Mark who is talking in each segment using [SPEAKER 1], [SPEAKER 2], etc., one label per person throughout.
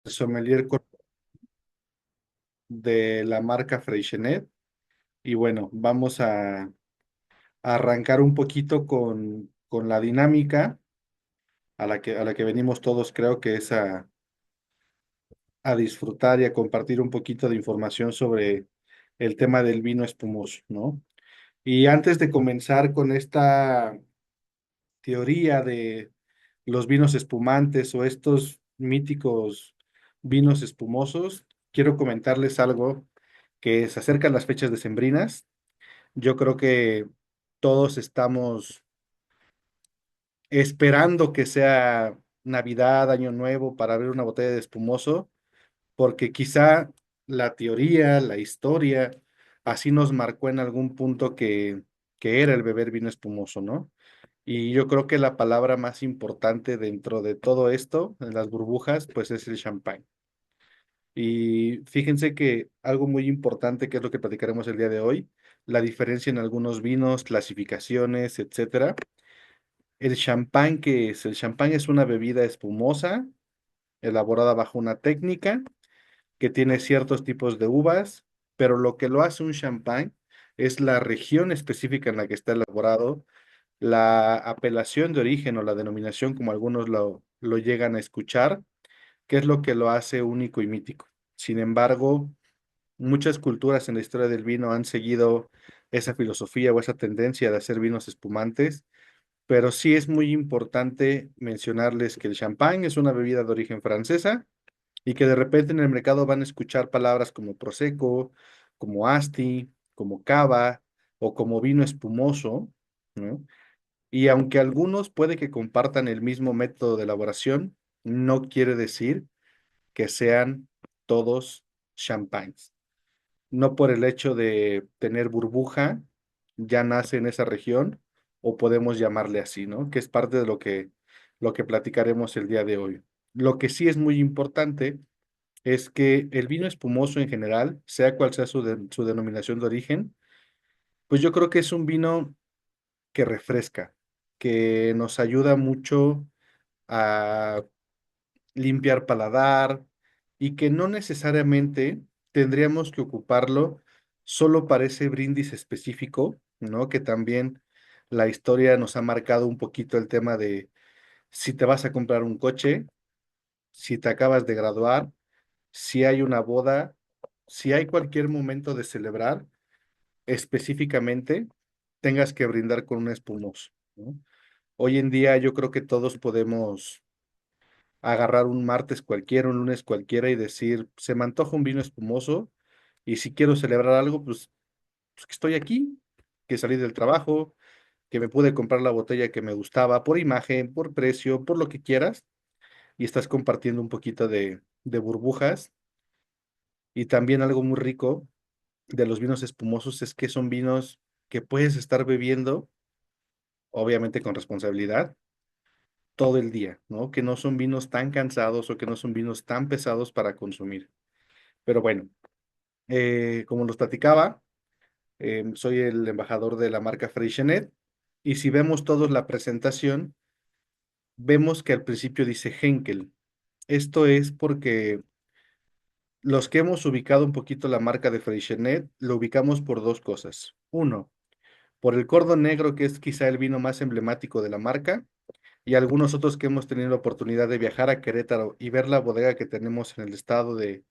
[SPEAKER 1] sommelier de la marca Freixenet. Y bueno, vamos a arrancar un poquito con la dinámica a la que venimos todos, creo que es a disfrutar y a compartir un poquito de información sobre el tema del vino espumoso, ¿no? Y antes de comenzar con esta teoría de los vinos espumantes o estos míticos vinos espumosos, quiero comentarles algo que se acercan las fechas decembrinas. Yo creo que todos estamos esperando que sea Navidad, Año Nuevo para ver una botella de espumoso, porque quizá la teoría, la historia, así nos marcó en algún punto que era el beber vino espumoso, ¿no? Y yo creo que la palabra más importante dentro de todo esto, en las burbujas, pues es el champán. Y fíjense que algo muy importante, que es lo que platicaremos el día de hoy, la diferencia en algunos vinos, clasificaciones, etcétera. El champán, ¿qué es? El champán es una bebida espumosa, elaborada bajo una técnica que tiene ciertos tipos de uvas, pero lo que lo hace un champán es la región específica en la que está elaborado, la apelación de origen o la denominación, como algunos lo llegan a escuchar, que es lo que lo hace único y mítico. Sin embargo, muchas culturas en la historia del vino han seguido esa filosofía o esa tendencia de hacer vinos espumantes, pero sí es muy importante mencionarles que el champán es una bebida de origen francesa y que de repente en el mercado van a escuchar palabras como prosecco, como asti, como cava o como vino espumoso, ¿no? Y aunque algunos puede que compartan el mismo método de elaboración, no quiere decir que sean todos champagnes. No por el hecho de tener burbuja, ya nace en esa región, o podemos llamarle así, ¿no? Que es parte de lo que platicaremos el día de hoy. Lo que sí es muy importante es que el vino espumoso en general, sea cual sea su denominación de origen, pues yo creo que es un vino que refresca, que nos ayuda mucho a limpiar paladar y que no necesariamente tendríamos que ocuparlo solo para ese brindis específico, ¿no? Que también la historia nos ha marcado un poquito el tema de si te vas a comprar un coche, si te acabas de graduar, si hay una boda, si hay cualquier momento de celebrar, específicamente tengas que brindar con un espumoso, ¿no? Hoy en día yo creo que todos podemos agarrar un martes cualquiera, un lunes cualquiera y decir, se me antoja un vino espumoso y si quiero celebrar algo, pues que estoy aquí, que salí del trabajo, que me pude comprar la botella que me gustaba por imagen, por precio, por lo que quieras y estás compartiendo un poquito de burbujas. Y también algo muy rico de los vinos espumosos es que son vinos que puedes estar bebiendo, obviamente con responsabilidad, todo el día, ¿no? Que no son vinos tan cansados o que no son vinos tan pesados para consumir. Pero bueno, como los platicaba, soy el embajador de la marca Freixenet y si vemos todos la presentación, vemos que al principio dice Henkel. Esto es porque los que hemos ubicado un poquito la marca de Freixenet, lo ubicamos por dos cosas. Uno, por el cordón negro, que es quizá el vino más emblemático de la marca, y algunos otros que hemos tenido la oportunidad de viajar a Querétaro y ver la bodega que tenemos en el estado de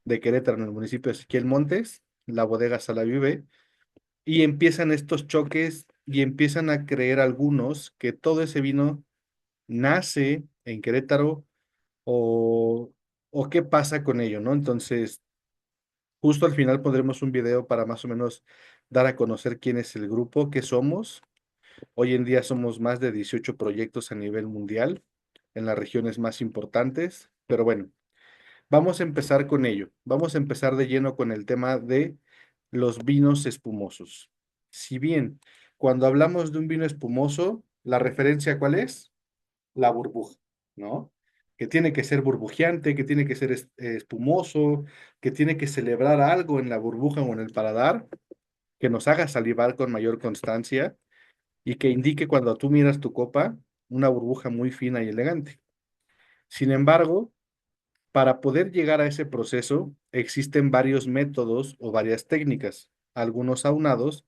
[SPEAKER 1] Querétaro, en el municipio de Ezequiel Montes, la bodega Salavive, y empiezan estos choques y empiezan a creer algunos que todo ese vino nace en Querétaro o, o qué pasa con ello, ¿no? Entonces, justo al final pondremos un video para más o menos dar a conocer quién es el grupo, qué somos. Hoy en día somos más de 18 proyectos a nivel mundial en las regiones más importantes, pero bueno, vamos a empezar con ello. Vamos a empezar de lleno con el tema de los vinos espumosos. Si bien cuando hablamos de un vino espumoso, la referencia ¿cuál es? La burbuja, ¿no? Que tiene que ser burbujeante, que tiene que ser espumoso, que tiene que celebrar algo en la burbuja o en el paladar, que nos haga salivar con mayor constancia y que indique cuando tú miras tu copa una burbuja muy fina y elegante. Sin embargo, Para poder llegar a ese proceso, existen varios métodos o varias técnicas, algunos aunados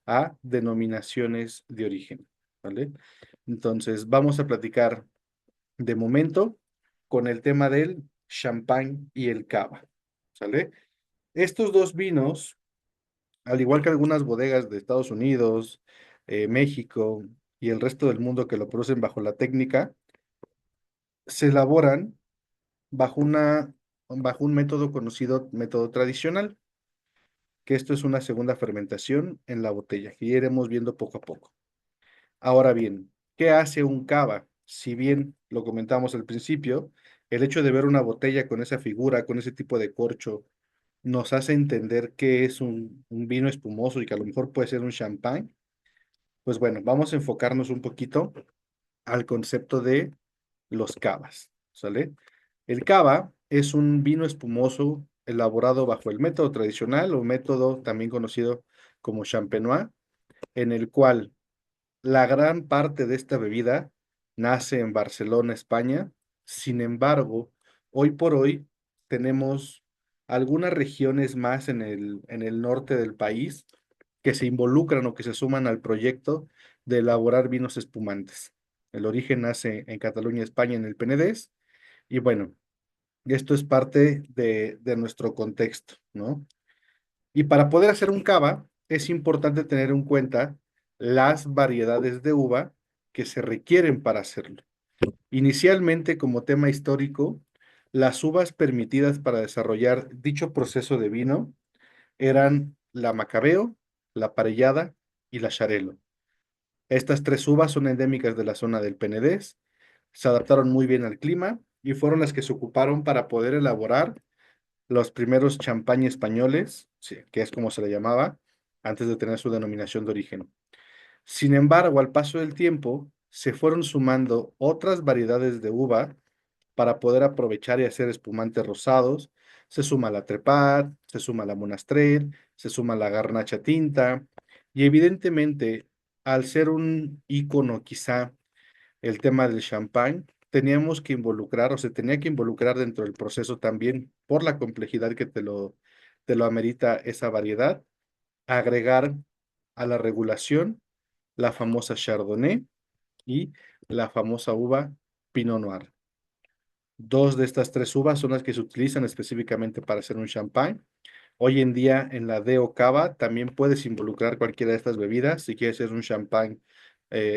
[SPEAKER 1] a denominaciones de origen, ¿vale? Entonces, vamos a platicar de momento con el tema del champán y el cava, ¿sale? Estos dos vinos, al igual que algunas bodegas de Estados Unidos, México y el resto del mundo que lo producen bajo la técnica, se elaboran bajo bajo un método conocido método tradicional, que esto es una segunda fermentación en la botella, que iremos viendo poco a poco. Ahora bien, ¿qué hace un cava? Si bien lo comentamos al principio, el hecho de ver una botella con esa figura, con ese tipo de corcho, nos hace entender que es un vino espumoso y que a lo mejor puede ser un champán. Pues bueno, vamos a enfocarnos un poquito al concepto de los cavas, ¿sale? El cava es un vino espumoso elaborado bajo el método tradicional o método también conocido como champenois, en el cual la gran parte de esta bebida nace en Barcelona, España. Sin embargo, hoy por hoy tenemos algunas regiones más en en el norte del país que se involucran o que se suman al proyecto de elaborar vinos espumantes. El origen nace en Cataluña, España, en el Penedés. Y bueno, esto es parte de nuestro contexto, ¿no? Y para poder hacer un cava, es importante tener en cuenta las variedades de uva que se requieren para hacerlo. Inicialmente, como tema histórico, las uvas permitidas para desarrollar dicho proceso de vino eran la Macabeo, la Parellada y la Xarel·lo. Estas tres uvas son endémicas de la zona del Penedés, se adaptaron muy bien al clima y fueron las que se ocuparon para poder elaborar los primeros champaña españoles, sí, que es como se le llamaba, antes de tener su denominación de origen. Sin embargo, al paso del tiempo, se fueron sumando otras variedades de uva para poder aprovechar y hacer espumantes rosados. Se suma la Trepat, se suma la Monastrell, se suma la Garnacha Tinta, y evidentemente, al ser un ícono quizá el tema del champán, teníamos que involucrar o se tenía que involucrar dentro del proceso también por la complejidad que te lo amerita esa variedad, agregar a la regulación la famosa Chardonnay y la famosa uva Pinot Noir. Dos de estas tres uvas son las que se utilizan específicamente para hacer un champán. Hoy en día en la DEO Cava también puedes involucrar cualquiera de estas bebidas. Si quieres hacer un champán,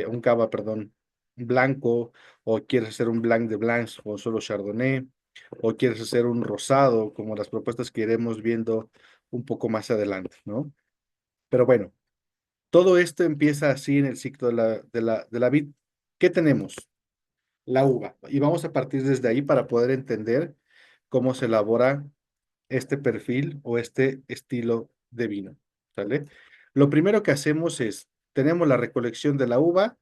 [SPEAKER 1] un cava, perdón, blanco, o quieres hacer un blanc de blancs o solo chardonnay, o quieres hacer un rosado, como las propuestas que iremos viendo un poco más adelante, ¿no? Pero bueno, todo esto empieza así en el ciclo de la vid. ¿Qué tenemos? La uva. Y vamos a partir desde ahí para poder entender cómo se elabora este perfil o este estilo de vino, ¿sale? Lo primero que hacemos es, tenemos la recolección de la uva,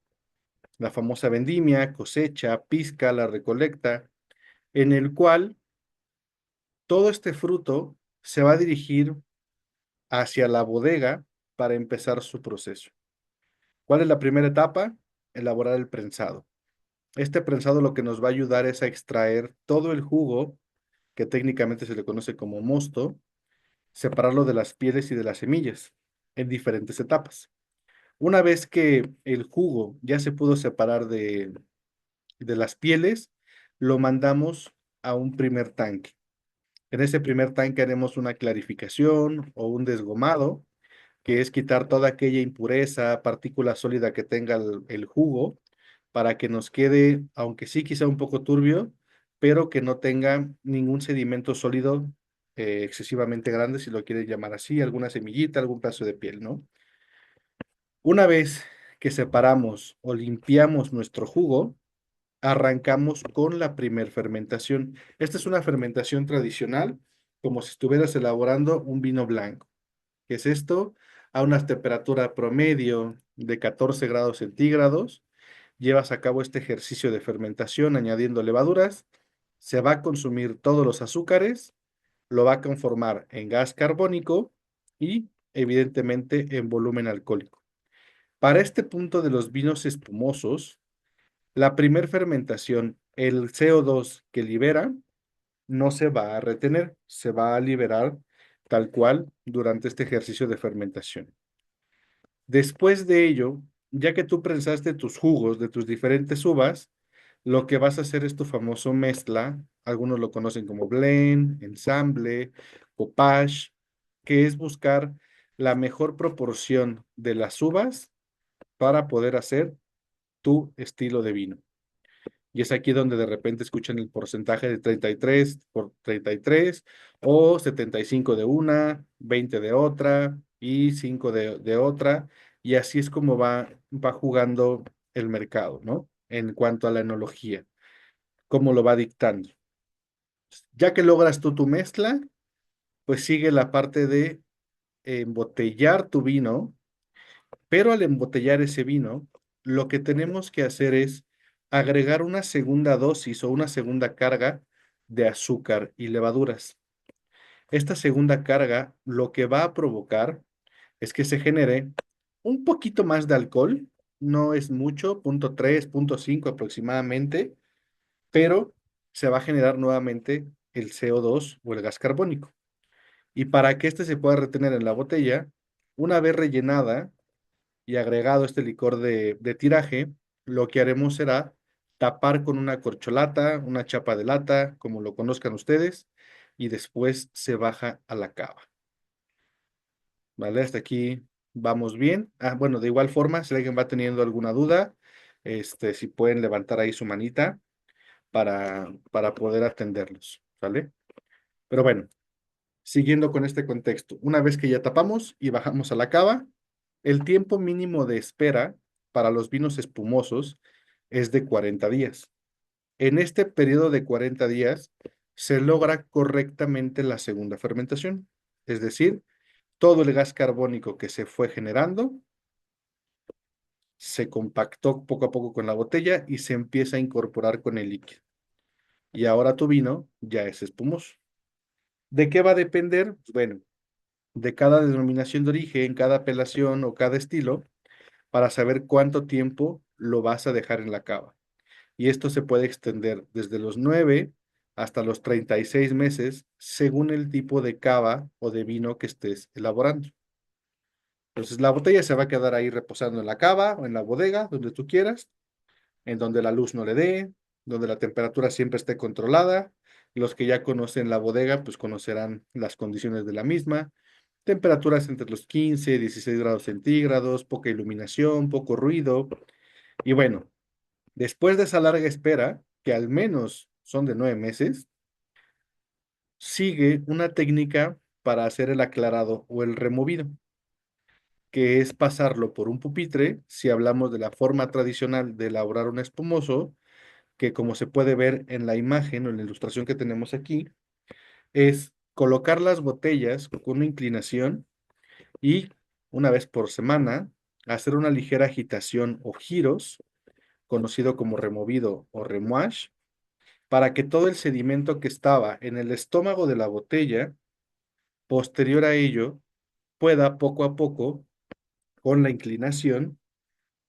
[SPEAKER 1] la famosa vendimia, cosecha, pizca, la recolecta, en el cual todo este fruto se va a dirigir hacia la bodega para empezar su proceso. ¿Cuál es la primera etapa? Elaborar el prensado. Este prensado lo que nos va a ayudar es a extraer todo el jugo, que técnicamente se le conoce como mosto, separarlo de las pieles y de las semillas en diferentes etapas. Una vez que el jugo ya se pudo separar de las pieles, lo mandamos a un primer tanque. En ese primer tanque haremos una clarificación o un desgomado, que es quitar toda aquella impureza, partícula sólida que tenga el jugo, para que nos quede, aunque sí quizá un poco turbio, pero que no tenga ningún sedimento sólido excesivamente grande, si lo quieres llamar así, alguna semillita, algún pedazo de piel, ¿no? Una vez que separamos o limpiamos nuestro jugo, arrancamos con la primer fermentación. Esta es una fermentación tradicional, como si estuvieras elaborando un vino blanco. ¿Qué es esto? A una temperatura promedio de 14 grados centígrados, llevas a cabo este ejercicio de fermentación añadiendo levaduras, se va a consumir todos los azúcares, lo va a conformar en gas carbónico y evidentemente en volumen alcohólico. Para este punto de los vinos espumosos, la primer fermentación, el CO2 que libera, no se va a retener, se va a liberar tal cual durante este ejercicio de fermentación. Después de ello, ya que tú prensaste tus jugos de tus diferentes uvas, lo que vas a hacer es tu famoso mezcla, algunos lo conocen como blend, ensamble, copage, que es buscar la mejor proporción de las uvas para poder hacer tu estilo de vino. Y es aquí donde de repente escuchan el porcentaje de 33 por 33 o 75 de una, 20 de otra y 5 de otra. Y así es como va jugando el mercado, ¿no? En cuanto a la enología, cómo lo va dictando. Ya que logras tú tu mezcla, pues sigue la parte de embotellar tu vino, pero al embotellar ese vino, lo que tenemos que hacer es agregar una segunda dosis o una segunda carga de azúcar y levaduras. Esta segunda carga lo que va a provocar es que se genere un poquito más de alcohol, no es mucho, 0,3, 0,5 aproximadamente, pero se va a generar nuevamente el CO2 o el gas carbónico. Y para que este se pueda retener en la botella, una vez rellenada, y agregado este licor de tiraje, lo que haremos será tapar con una corcholata, una chapa de lata, como lo conozcan ustedes, y después se baja a la cava. ¿Vale? Hasta aquí vamos bien. Ah, bueno, de igual forma, si alguien va teniendo alguna duda, si pueden levantar ahí su manita para poder atenderlos, ¿vale? Pero bueno, siguiendo con este contexto, una vez que ya tapamos y bajamos a la cava, el tiempo mínimo de espera para los vinos espumosos es de 40 días. En este periodo de 40 días se logra correctamente la segunda fermentación, es decir, todo el gas carbónico que se fue generando se compactó poco a poco con la botella y se empieza a incorporar con el líquido. Y ahora tu vino ya es espumoso. ¿De qué va a depender? Bueno, de cada denominación de origen, cada apelación o cada estilo, para saber cuánto tiempo lo vas a dejar en la cava. Y esto se puede extender desde los 9 hasta los 36 meses, según el tipo de cava o de vino que estés elaborando. Entonces, la botella se va a quedar ahí reposando en la cava o en la bodega, donde tú quieras, en donde la luz no le dé, donde la temperatura siempre esté controlada. Los que ya conocen la bodega, pues conocerán las condiciones de la misma. Temperaturas entre los 15 y 16 grados centígrados, poca iluminación, poco ruido. Y bueno, después de esa larga espera, que al menos son de 9 meses, sigue una técnica para hacer el aclarado o el removido, que es pasarlo por un pupitre, si hablamos de la forma tradicional de elaborar un espumoso, que como se puede ver en la imagen o en la ilustración que tenemos aquí, es colocar las botellas con una inclinación y una vez por semana hacer una ligera agitación o giros, conocido como removido o remuage, para que todo el sedimento que estaba en el estómago de la botella, posterior a ello, pueda poco a poco, con la inclinación,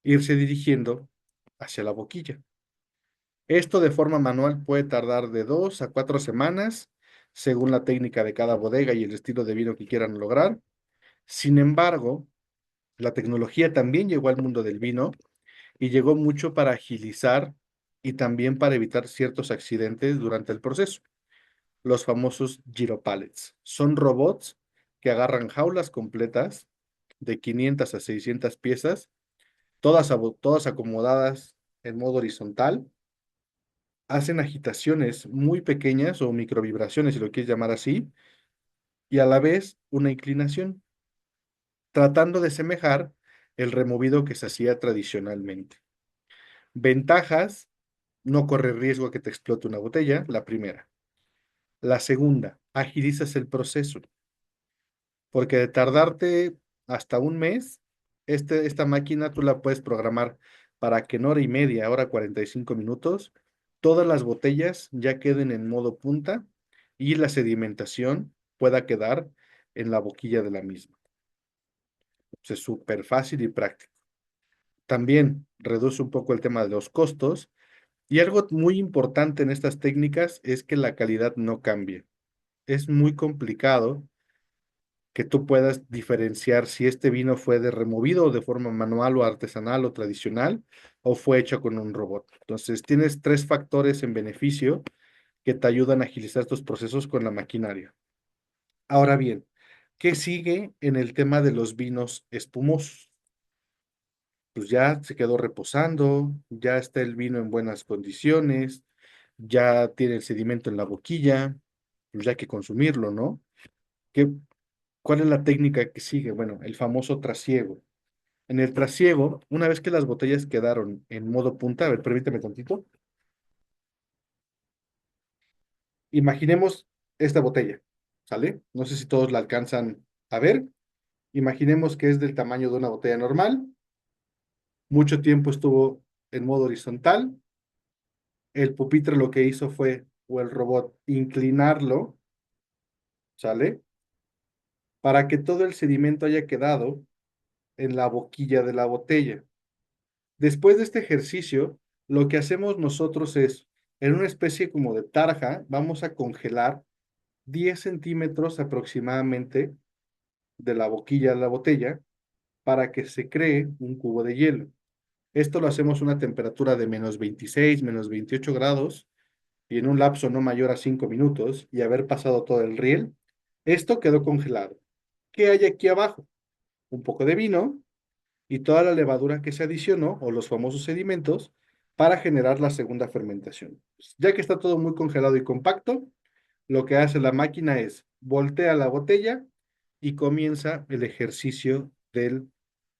[SPEAKER 1] irse dirigiendo hacia la boquilla. Esto de forma manual puede tardar de 2 a 4 semanas, según la técnica de cada bodega y el estilo de vino que quieran lograr. Sin embargo, la tecnología también llegó al mundo del vino y llegó mucho para agilizar y también para evitar ciertos accidentes durante el proceso. Los famosos Giro Pallets. Son robots que agarran jaulas completas de 500 a 600 piezas, todas acomodadas en modo horizontal, hacen agitaciones muy pequeñas o microvibraciones, si lo quieres llamar así, y a la vez una inclinación, tratando de semejar el removido que se hacía tradicionalmente. Ventajas: no corre riesgo a que te explote una botella, la primera. La segunda, agilizas el proceso, porque de tardarte hasta un mes, esta máquina tú la puedes programar para que en hora y media, hora 45 minutos, todas las botellas ya queden en modo punta y la sedimentación pueda quedar en la boquilla de la misma. Es súper fácil y práctico. También reduce un poco el tema de los costos Y algo muy importante en estas técnicas es que la calidad no cambie. Es muy complicado que tú puedas diferenciar si este vino fue de removido de forma manual o artesanal o tradicional o fue hecho con un robot. Entonces, tienes tres factores en beneficio que te ayudan a agilizar estos procesos con la maquinaria. Ahora bien, ¿qué sigue en el tema de los vinos espumosos? Pues ya se quedó reposando, ya está el vino en buenas condiciones, ya tiene el sedimento en la boquilla, pues ya hay que consumirlo, ¿no? ¿Qué, ¿Cuál es la técnica que sigue? Bueno, el famoso trasiego. En el trasiego, una vez que las botellas quedaron en modo punta, a ver, permíteme tantito. Imaginemos esta botella, ¿sale? No sé si todos la alcanzan a ver. Imaginemos que es del tamaño de una botella normal. Mucho tiempo estuvo en modo horizontal. El pupitre lo que hizo fue, o el robot, inclinarlo, ¿sale? Para que todo el sedimento haya quedado en la boquilla de la botella. Después de este ejercicio, lo que hacemos nosotros es, en una especie como de tarja, vamos a congelar 10 centímetros aproximadamente de la boquilla de la botella para que se cree un cubo de hielo. Esto lo hacemos a una temperatura de -26, -28 grados y en un lapso no mayor a 5 minutos y haber pasado todo el riel. Esto quedó congelado. ¿Qué hay aquí abajo? Un poco de vino y toda la levadura que se adicionó o los famosos sedimentos para generar la segunda fermentación. Ya que está todo muy congelado y compacto, lo que hace la máquina es voltea la botella y comienza el ejercicio del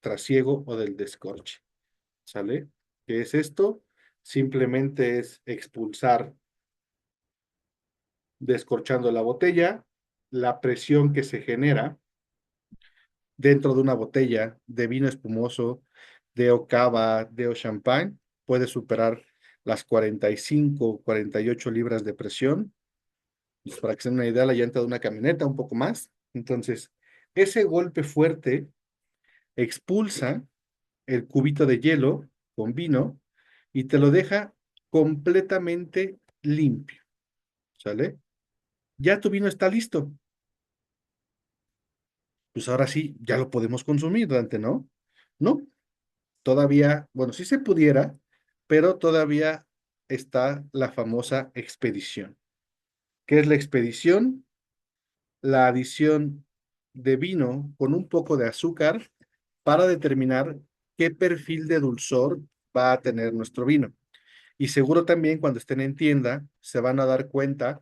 [SPEAKER 1] trasiego o del descorche. ¿Sale? ¿Qué es esto? Simplemente es expulsar, descorchando la botella, la presión que se genera dentro de una botella de vino espumoso, de o cava, de o champán, puede superar las 45, 48 libras de presión. Pues para que se den una idea, la llanta de una camioneta, un poco más. Entonces, ese golpe fuerte expulsa el cubito de hielo con vino y te lo deja completamente limpio, ¿sale? Ya tu vino está listo. Pues ahora sí, ya lo podemos consumir, Dante, ¿no? No, todavía, bueno, sí se pudiera, pero todavía está la famosa expedición. ¿Qué es la expedición? La adición de vino con un poco de azúcar para determinar qué perfil de dulzor va a tener nuestro vino. Y seguro también cuando estén en tienda se van a dar cuenta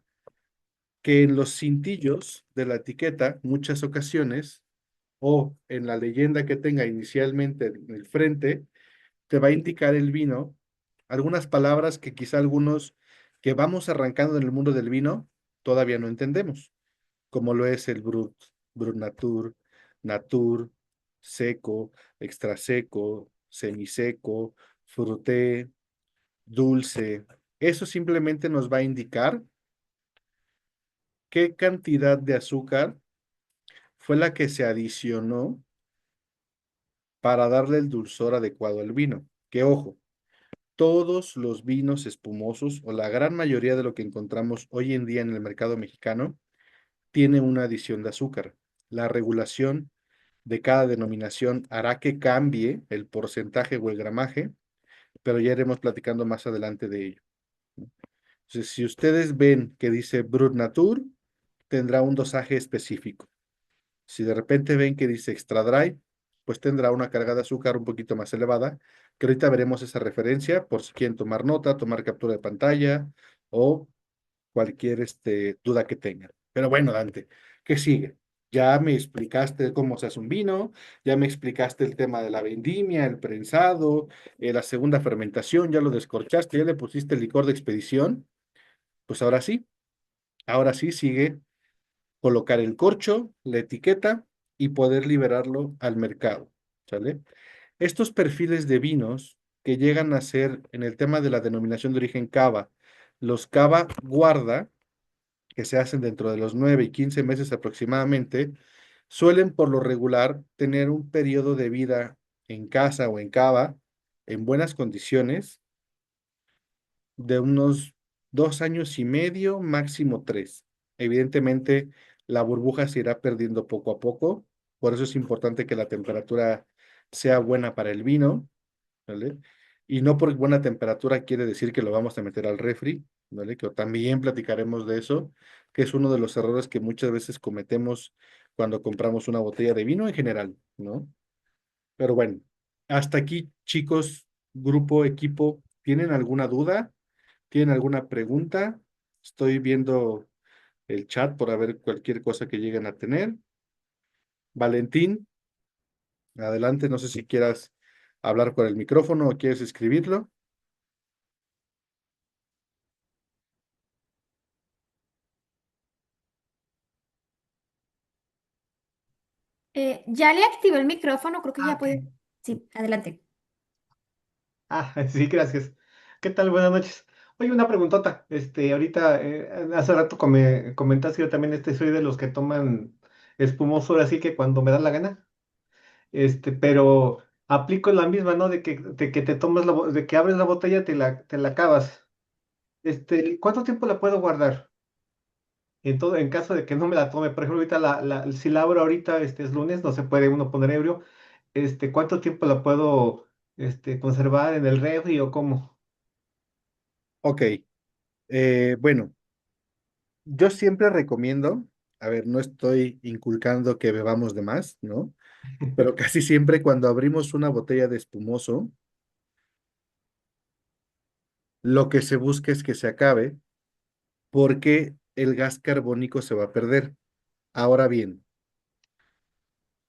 [SPEAKER 1] que en los cintillos de la etiqueta, muchas ocasiones, o en la leyenda que tenga inicialmente en el frente, te va a indicar el vino, algunas palabras que quizá algunos que vamos arrancando en el mundo del vino todavía no entendemos, como lo es el Brut Natur, Natur, seco, extra seco, semiseco, fruté, dulce. Eso simplemente nos va a indicar qué cantidad de azúcar fue la que se adicionó para darle el dulzor adecuado al vino. Que ojo, todos los vinos espumosos o la gran mayoría de lo que encontramos hoy en día en el mercado mexicano tiene una adición de azúcar. La regulación de cada denominación hará que cambie el porcentaje o el gramaje, pero ya iremos platicando más adelante de ello. Entonces, si ustedes ven que dice Brut Natur, tendrá un dosaje específico. Si de repente ven que dice Extra Dry, pues tendrá una carga de azúcar un poquito más elevada, que ahorita veremos esa referencia por si quieren tomar nota, tomar captura de pantalla o cualquier duda que tengan. Pero bueno, Dante, ¿qué sigue? Ya me explicaste cómo se hace un vino, ya me explicaste el tema de la vendimia, el prensado, la segunda fermentación, ya lo descorchaste, ya le pusiste el licor de expedición. Pues ahora sí sigue colocar el corcho, la etiqueta y poder liberarlo al mercado, ¿sale? Estos perfiles de vinos que llegan a ser en el tema de la denominación de origen cava, los cava guarda, que se hacen dentro de los 9 y 15 meses aproximadamente, suelen por lo regular tener un periodo de vida en casa o en cava en buenas condiciones de unos 2 años y medio, máximo 3. Evidentemente, la burbuja se irá perdiendo poco a poco, por eso es importante que la temperatura sea buena para el vino, ¿vale? Y no por buena temperatura quiere decir que lo vamos a meter al refri, ¿vale? Que también platicaremos de eso, que es uno de los errores que muchas veces cometemos cuando compramos una botella de vino en general, ¿no? Pero bueno, hasta aquí, chicos, grupo, equipo, ¿tienen alguna duda? ¿Tienen alguna pregunta? Estoy viendo el chat por ver cualquier cosa que lleguen a tener. Valentín, adelante, no sé si quieras hablar por el micrófono o quieres escribirlo.
[SPEAKER 2] Ya le activé el micrófono, creo que
[SPEAKER 3] Ah,
[SPEAKER 2] ya
[SPEAKER 3] ok.
[SPEAKER 2] puede. Sí, adelante.
[SPEAKER 3] Ah, sí, gracias. ¿Qué tal? Buenas noches. Oye, una preguntota. Ahorita, hace rato comentaste, yo también soy de los que toman espumoso, así que cuando me da la gana. Pero aplico la misma, ¿no? De que te tomas de que abres la botella, te la acabas. ¿Cuánto tiempo la puedo guardar? En caso de que no me la tome, por ejemplo, ahorita si la abro ahorita, es lunes, no se puede uno poner ebrio. ¿Cuánto tiempo la puedo, conservar en el refri o cómo?
[SPEAKER 1] Ok, bueno, yo siempre recomiendo, a ver, no estoy inculcando que bebamos de más, ¿no? Pero casi siempre cuando abrimos una botella de espumoso, lo que se busca es que se acabe porque el gas carbónico se va a perder. Ahora bien,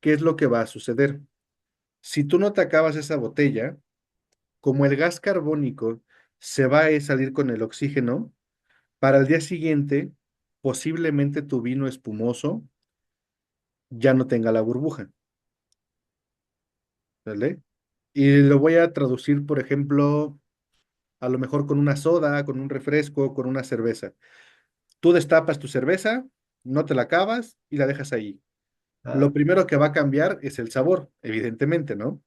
[SPEAKER 1] ¿qué es lo que va a suceder? Si tú no te acabas esa botella, como el gas carbónico se va a salir con el oxígeno, para el día siguiente, posiblemente tu vino espumoso ya no tenga la burbuja, ¿vale? Y lo voy a traducir, por ejemplo, a lo mejor con una soda, con un refresco, con una cerveza. Tú destapas tu cerveza, no te la acabas y la dejas ahí. Lo
[SPEAKER 3] Ah,
[SPEAKER 1] primero que va a cambiar es el sabor, evidentemente, ¿no?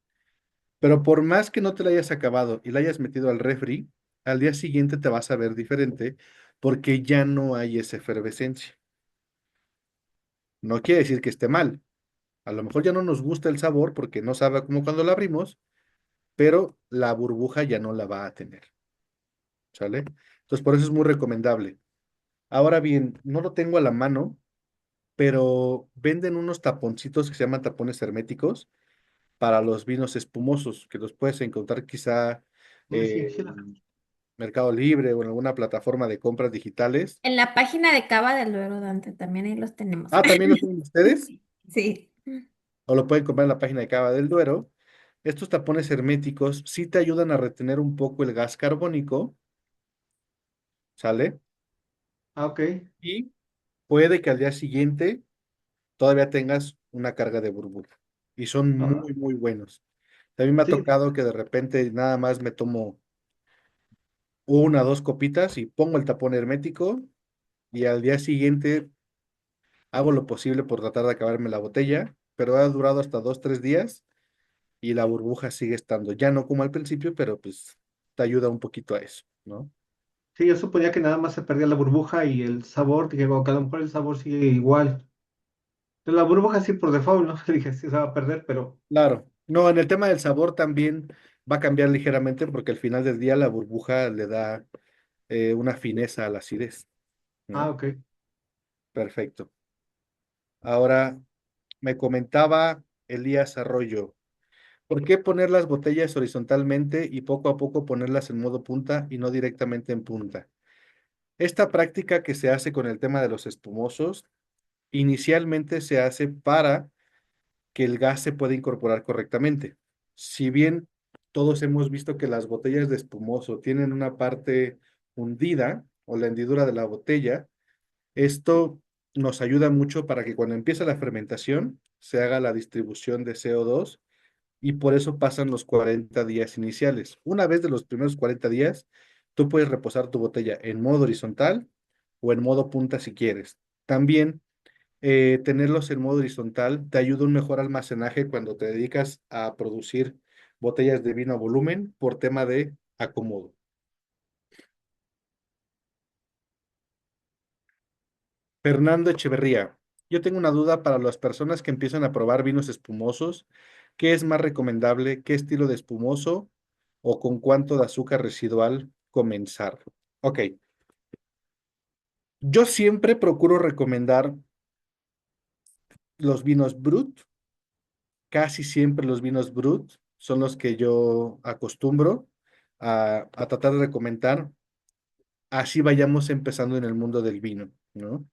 [SPEAKER 1] Pero por más que no te la hayas acabado y la hayas metido al refri, al día siguiente te vas a ver diferente porque ya no hay esa efervescencia. No quiere decir que esté mal. A lo mejor ya no nos gusta el sabor porque no sabe como cuando la abrimos, pero la burbuja ya no la va a tener, ¿sale? Entonces por eso es muy recomendable. Ahora bien, no lo tengo a la mano, pero venden unos taponcitos que se llaman tapones herméticos para los vinos espumosos, que los puedes encontrar quizá
[SPEAKER 3] sí, sí,
[SPEAKER 1] en Mercado Libre o en alguna plataforma de compras digitales.
[SPEAKER 2] En la página de Cava del Duero, Dante, también ahí los tenemos.
[SPEAKER 1] Ah, también los tienen ustedes,
[SPEAKER 2] Sí.
[SPEAKER 1] o lo pueden comprar en la página de Cava del Duero. Estos tapones herméticos sí te ayudan a retener un poco el gas carbónico, ¿sale?
[SPEAKER 3] Ah, ok.
[SPEAKER 1] Y puede que al día siguiente todavía tengas una carga de burbuja. Y son
[SPEAKER 3] Ah,
[SPEAKER 1] muy, muy buenos. A mí me ha
[SPEAKER 3] sí,
[SPEAKER 1] tocado que de repente nada más me tomo una o dos copitas y pongo el tapón hermético y al día siguiente hago lo posible por tratar de acabarme la botella, pero ha durado hasta 2, 3 días y la burbuja sigue estando. Ya no como al principio, pero pues te ayuda un poquito a eso, ¿no?
[SPEAKER 3] sí, yo suponía que nada más se perdía la burbuja y el sabor, dije, bueno, que a lo mejor el sabor sigue igual. Pero la burbuja sí por default, ¿no? Dije, sí se va a perder, pero...
[SPEAKER 1] Claro. No, en el tema del sabor también va a cambiar ligeramente porque al final del día la burbuja le da una fineza a la acidez,
[SPEAKER 3] Ah,
[SPEAKER 1] ¿no?
[SPEAKER 3] ok.
[SPEAKER 1] Perfecto. Ahora, me comentaba Elías Arroyo, ¿por qué poner las botellas horizontalmente y poco a poco ponerlas en modo punta y no directamente en punta? Esta práctica que se hace con el tema de los espumosos, inicialmente se hace para que el gas se pueda incorporar correctamente. Si bien todos hemos visto que las botellas de espumoso tienen una parte hundida o la hendidura de la botella, esto nos ayuda mucho para que cuando empieza la fermentación se haga la distribución de CO2 y por eso pasan los 40 días iniciales. Una vez de los primeros 40 días, tú puedes reposar tu botella en modo horizontal o en modo punta si quieres. También tenerlos en modo horizontal te ayuda a un mejor almacenaje cuando te dedicas a producir botellas de vino a volumen por tema de acomodo. Fernando Echeverría, yo tengo una duda para las personas que empiezan a probar vinos espumosos. ¿Qué es más recomendable? ¿Qué estilo de espumoso o con cuánto de azúcar residual comenzar? Ok, yo siempre procuro recomendar los vinos Brut. Casi siempre los vinos Brut son los que yo acostumbro a tratar de recomendar. Así vayamos empezando en el mundo del vino, ¿no?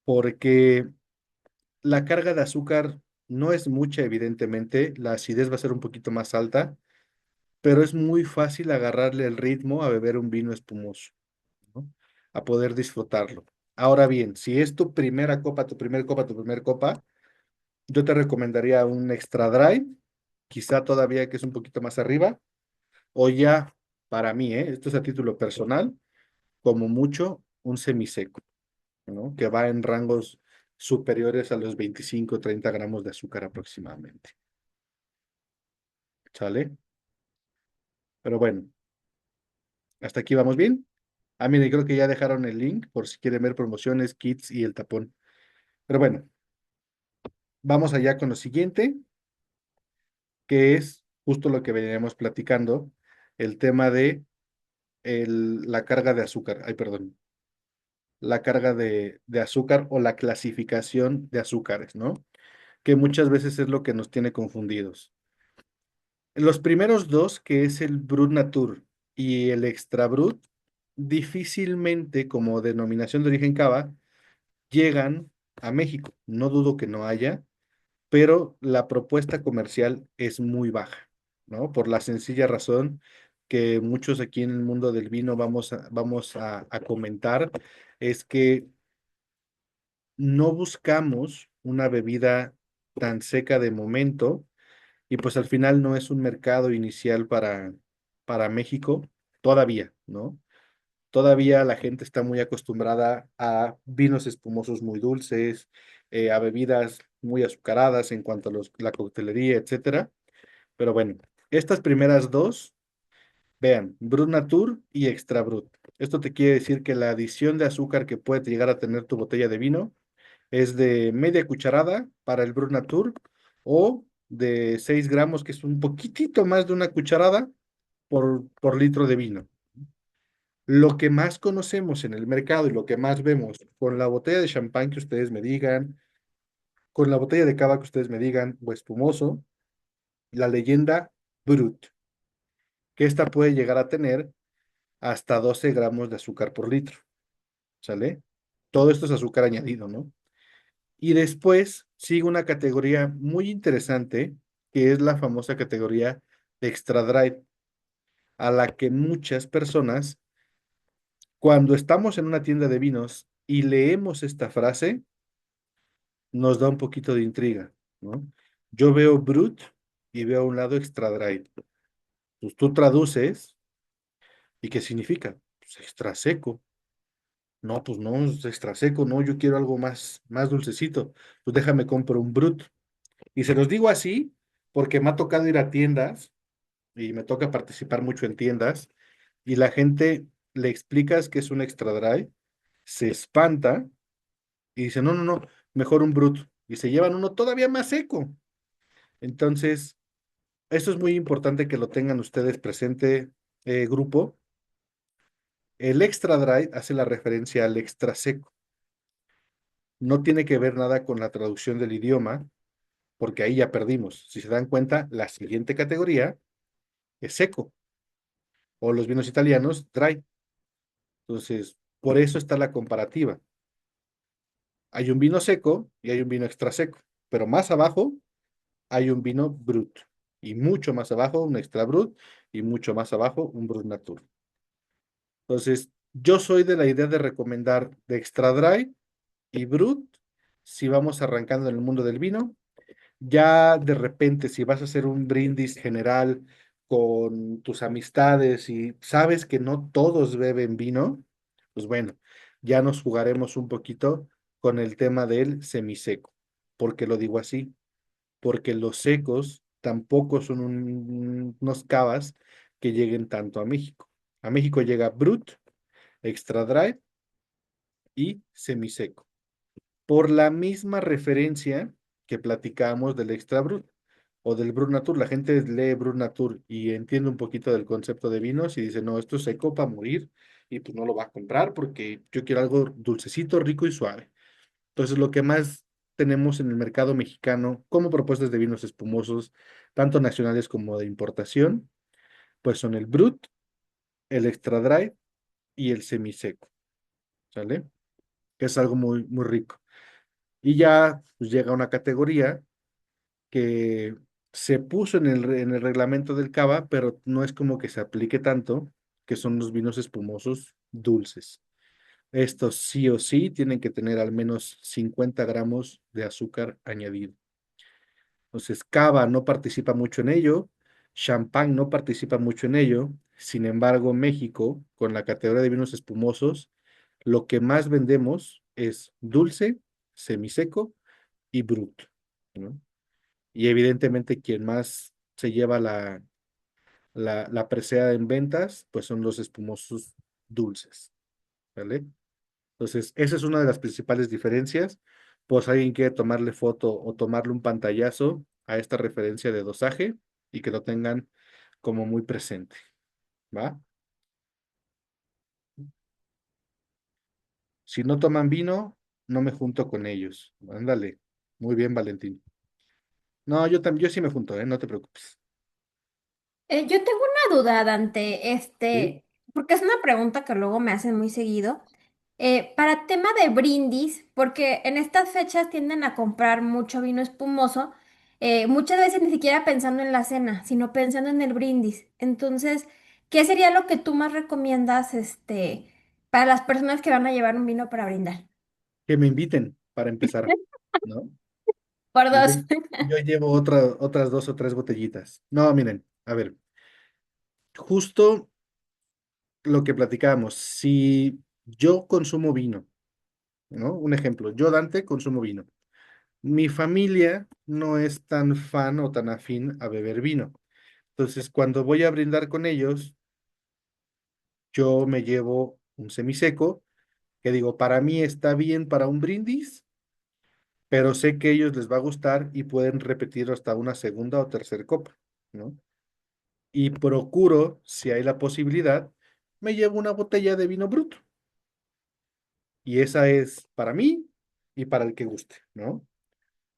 [SPEAKER 1] Porque la carga de azúcar no es mucha, evidentemente, la acidez va a ser un poquito más alta, pero es muy fácil agarrarle el ritmo a beber un vino espumoso, ¿no? A poder disfrutarlo. Ahora bien, si es tu primera copa, tu primer copa, tu primer copa, yo te recomendaría un extra dry, quizá todavía que es un poquito más arriba, o ya, para mí, esto es a título personal, como mucho, un semiseco, ¿no? Que va en rangos superiores a los 25 o 30 gramos de azúcar aproximadamente. ¿Sale? Pero bueno, hasta aquí vamos bien. Ah, mire, creo que ya dejaron el link por si quieren ver promociones, kits y el tapón. Pero bueno, vamos allá con lo siguiente, que es justo lo que veníamos platicando, el tema de la carga de azúcar. Ay, perdón. La carga de azúcar o la clasificación de azúcares, ¿no? Que muchas veces es lo que nos tiene confundidos. Los primeros dos, que es el Brut Natur y el Extra Brut, difícilmente como denominación de origen cava llegan a México. No dudo que no haya, pero la propuesta comercial es muy baja, ¿no? Por la sencilla razón que muchos aquí en el mundo del vino vamos a comentar, es que no buscamos una bebida tan seca de momento y pues al final no es un mercado inicial para México todavía, ¿no? Todavía la gente está muy acostumbrada a vinos espumosos muy dulces, a bebidas muy azucaradas en cuanto a la coctelería, etcétera. Pero bueno, estas primeras dos, vean, Brut Natur y Extra Brut. Esto te quiere decir que la adición de azúcar que puede llegar a tener tu botella de vino es de media cucharada para el Brut Natur o de 6 gramos, que es un poquitito más de una cucharada por litro de vino. Lo que más conocemos en el mercado y lo que más vemos con la botella de champán que ustedes me digan, con la botella de cava que ustedes me digan, o espumoso, la leyenda Brut, que esta puede llegar a tener hasta 12 gramos de azúcar por litro, ¿sale? Todo esto es azúcar añadido, ¿no? Y después sigue una categoría muy interesante, que es la famosa categoría Extra Dry, a la que muchas personas, cuando estamos en una tienda de vinos y leemos esta frase, nos da un poquito de intriga, ¿no? Yo veo Brut y veo a un lado Extra Dry. Pues tú traduces, ¿y qué significa? Pues extra seco. No, pues no, es extra seco, no, yo quiero algo más dulcecito. Pues déjame compro un Brut. Y se los digo así porque me ha tocado ir a tiendas y me toca participar mucho en tiendas y la gente le explicas que es un extra dry, se espanta y dice, no, no, no, mejor un brut. Y se llevan uno todavía más seco. Entonces, eso es muy importante que lo tengan ustedes presente, grupo. El extra dry hace la referencia al extra seco. No tiene que ver nada con la traducción del idioma, porque ahí ya perdimos. Si se dan cuenta, la siguiente categoría es seco, o los vinos italianos, dry. Entonces, por eso está la comparativa. Hay un vino seco y hay un vino extra seco, pero más abajo hay un vino brut y mucho más abajo un extra brut y mucho más abajo un brut natur. Entonces, yo soy de la idea de recomendar de extra dry y brut si vamos arrancando en el mundo del vino. Ya de repente, si vas a hacer un brindis general con tus amistades y sabes que no todos beben vino, pues bueno, ya nos jugaremos un poquito con el tema del semiseco. ¿Por qué lo digo así? Porque los secos tampoco son unos cavas que lleguen tanto a México. A México llega Brut, Extra Dry y semiseco. Por la misma referencia que platicábamos del extra brut o del Brut Natur. La gente lee Brut Natur y entiende un poquito del concepto de vinos y dice, no, esto es seco para morir y pues no lo va a comprar porque yo quiero algo dulcecito, rico y suave. Entonces, lo que más tenemos en el mercado mexicano como propuestas de vinos espumosos, tanto nacionales como de importación, pues son el Brut, el Extra Dry y el semiseco, ¿sale? Que es algo muy, muy rico. Y ya pues, llega una categoría que se puso en el reglamento del cava, pero no es como que se aplique tanto, que son los vinos espumosos dulces. Estos sí o sí tienen que tener al menos 50 gramos de azúcar añadido. Entonces, cava no participa mucho en ello, champán no participa mucho en ello. Sin embargo, México, con la categoría de vinos espumosos, lo que más vendemos es dulce, semiseco y brut, ¿no? Y evidentemente quien más se lleva la presea en ventas, pues son los espumosos dulces, ¿vale? Entonces, esa es una de las principales diferencias. Pues alguien quiere tomarle foto o tomarle un pantallazo a esta referencia de dosaje y que lo tengan como muy presente, ¿va? Si no toman vino, no me junto con ellos. Ándale. Muy bien, Valentín. No, yo también, yo sí me junto, ¿eh? No te preocupes.
[SPEAKER 2] Yo tengo una duda, Dante,
[SPEAKER 1] ¿Sí?
[SPEAKER 2] porque es una pregunta que luego me hacen muy seguido. Para tema de brindis, porque en estas fechas tienden a comprar mucho vino espumoso, muchas veces ni siquiera pensando en la cena, sino pensando en el brindis. Entonces, ¿qué sería lo que tú más recomiendas, para las personas que van a llevar un vino para brindar?
[SPEAKER 1] Que me inviten para empezar, ¿no?
[SPEAKER 2] Por
[SPEAKER 1] Y
[SPEAKER 2] dos.
[SPEAKER 1] yo llevo otras dos o tres botellitas. No, miren, a ver, justo lo que platicábamos, si yo consumo vino, ¿no? Un ejemplo, yo, Dante, consumo vino. Mi familia no es tan fan o tan afín a beber vino. Entonces, cuando voy a brindar con ellos, yo me llevo un semiseco, que digo, para mí está bien para un brindis, pero sé que a ellos les va a gustar y pueden repetir hasta una segunda o tercera copa, ¿no? Y procuro, si hay la posibilidad, me llevo una botella de vino bruto. Y esa es para mí y para el que guste, ¿no?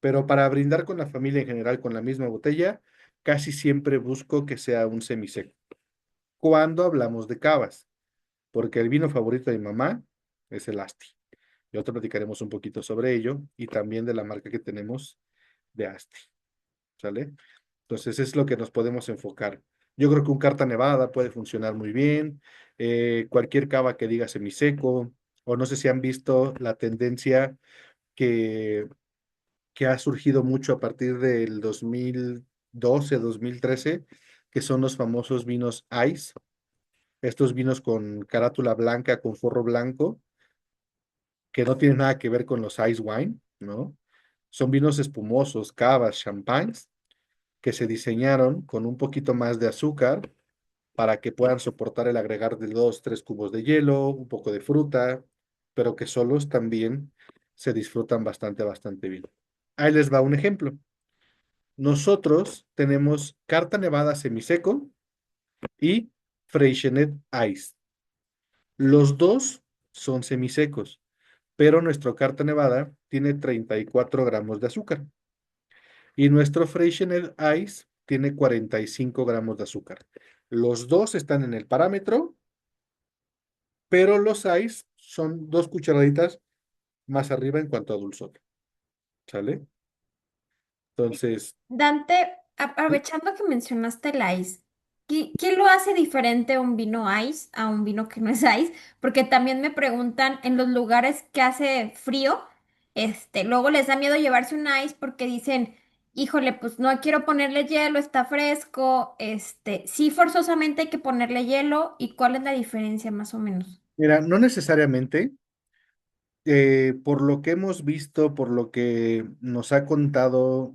[SPEAKER 1] Pero para brindar con la familia en general con la misma botella, casi siempre busco que sea un semiseco. Cuando hablamos de cavas, porque el vino favorito de mi mamá es el Asti. Y otro platicaremos un poquito sobre ello y también de la marca que tenemos de Asti, ¿sale? Entonces es lo que nos podemos enfocar. Yo creo que un carta nevada puede funcionar muy bien. Cualquier cava que diga semiseco, o no sé si han visto la tendencia que, que ha surgido mucho a partir del 2012, 2013, que son los famosos vinos ice, estos vinos con carátula blanca, con forro blanco, que no tienen nada que ver con los ice wine, ¿no? Son vinos espumosos, cavas, champagnes, que se diseñaron con un poquito más de azúcar para que puedan soportar el agregar de 2, 3 cubos de hielo, un poco de fruta, pero que solos también se disfrutan bastante, bastante bien. Ahí les va un ejemplo. Nosotros tenemos carta nevada semiseco y Freixenet Ice. Los dos son semisecos, pero nuestro carta nevada tiene 34 gramos de azúcar y nuestro Freixenet Ice tiene 45 gramos de azúcar. Los dos están en el parámetro, pero los Ice son 2 cucharaditas más arriba en cuanto a dulzor, ¿sale? Entonces,
[SPEAKER 2] Dante,
[SPEAKER 1] sí,
[SPEAKER 2] aprovechando que mencionaste el ice, ¿qué lo hace diferente a un vino ice a un vino que no es ice? Porque también me preguntan en los lugares que hace frío, luego les da miedo llevarse un ice porque dicen, híjole, pues no quiero ponerle hielo, está fresco, sí forzosamente hay que ponerle hielo, ¿y cuál es la diferencia más o menos?
[SPEAKER 1] mira, no necesariamente. Por lo que hemos visto, por lo que nos ha contado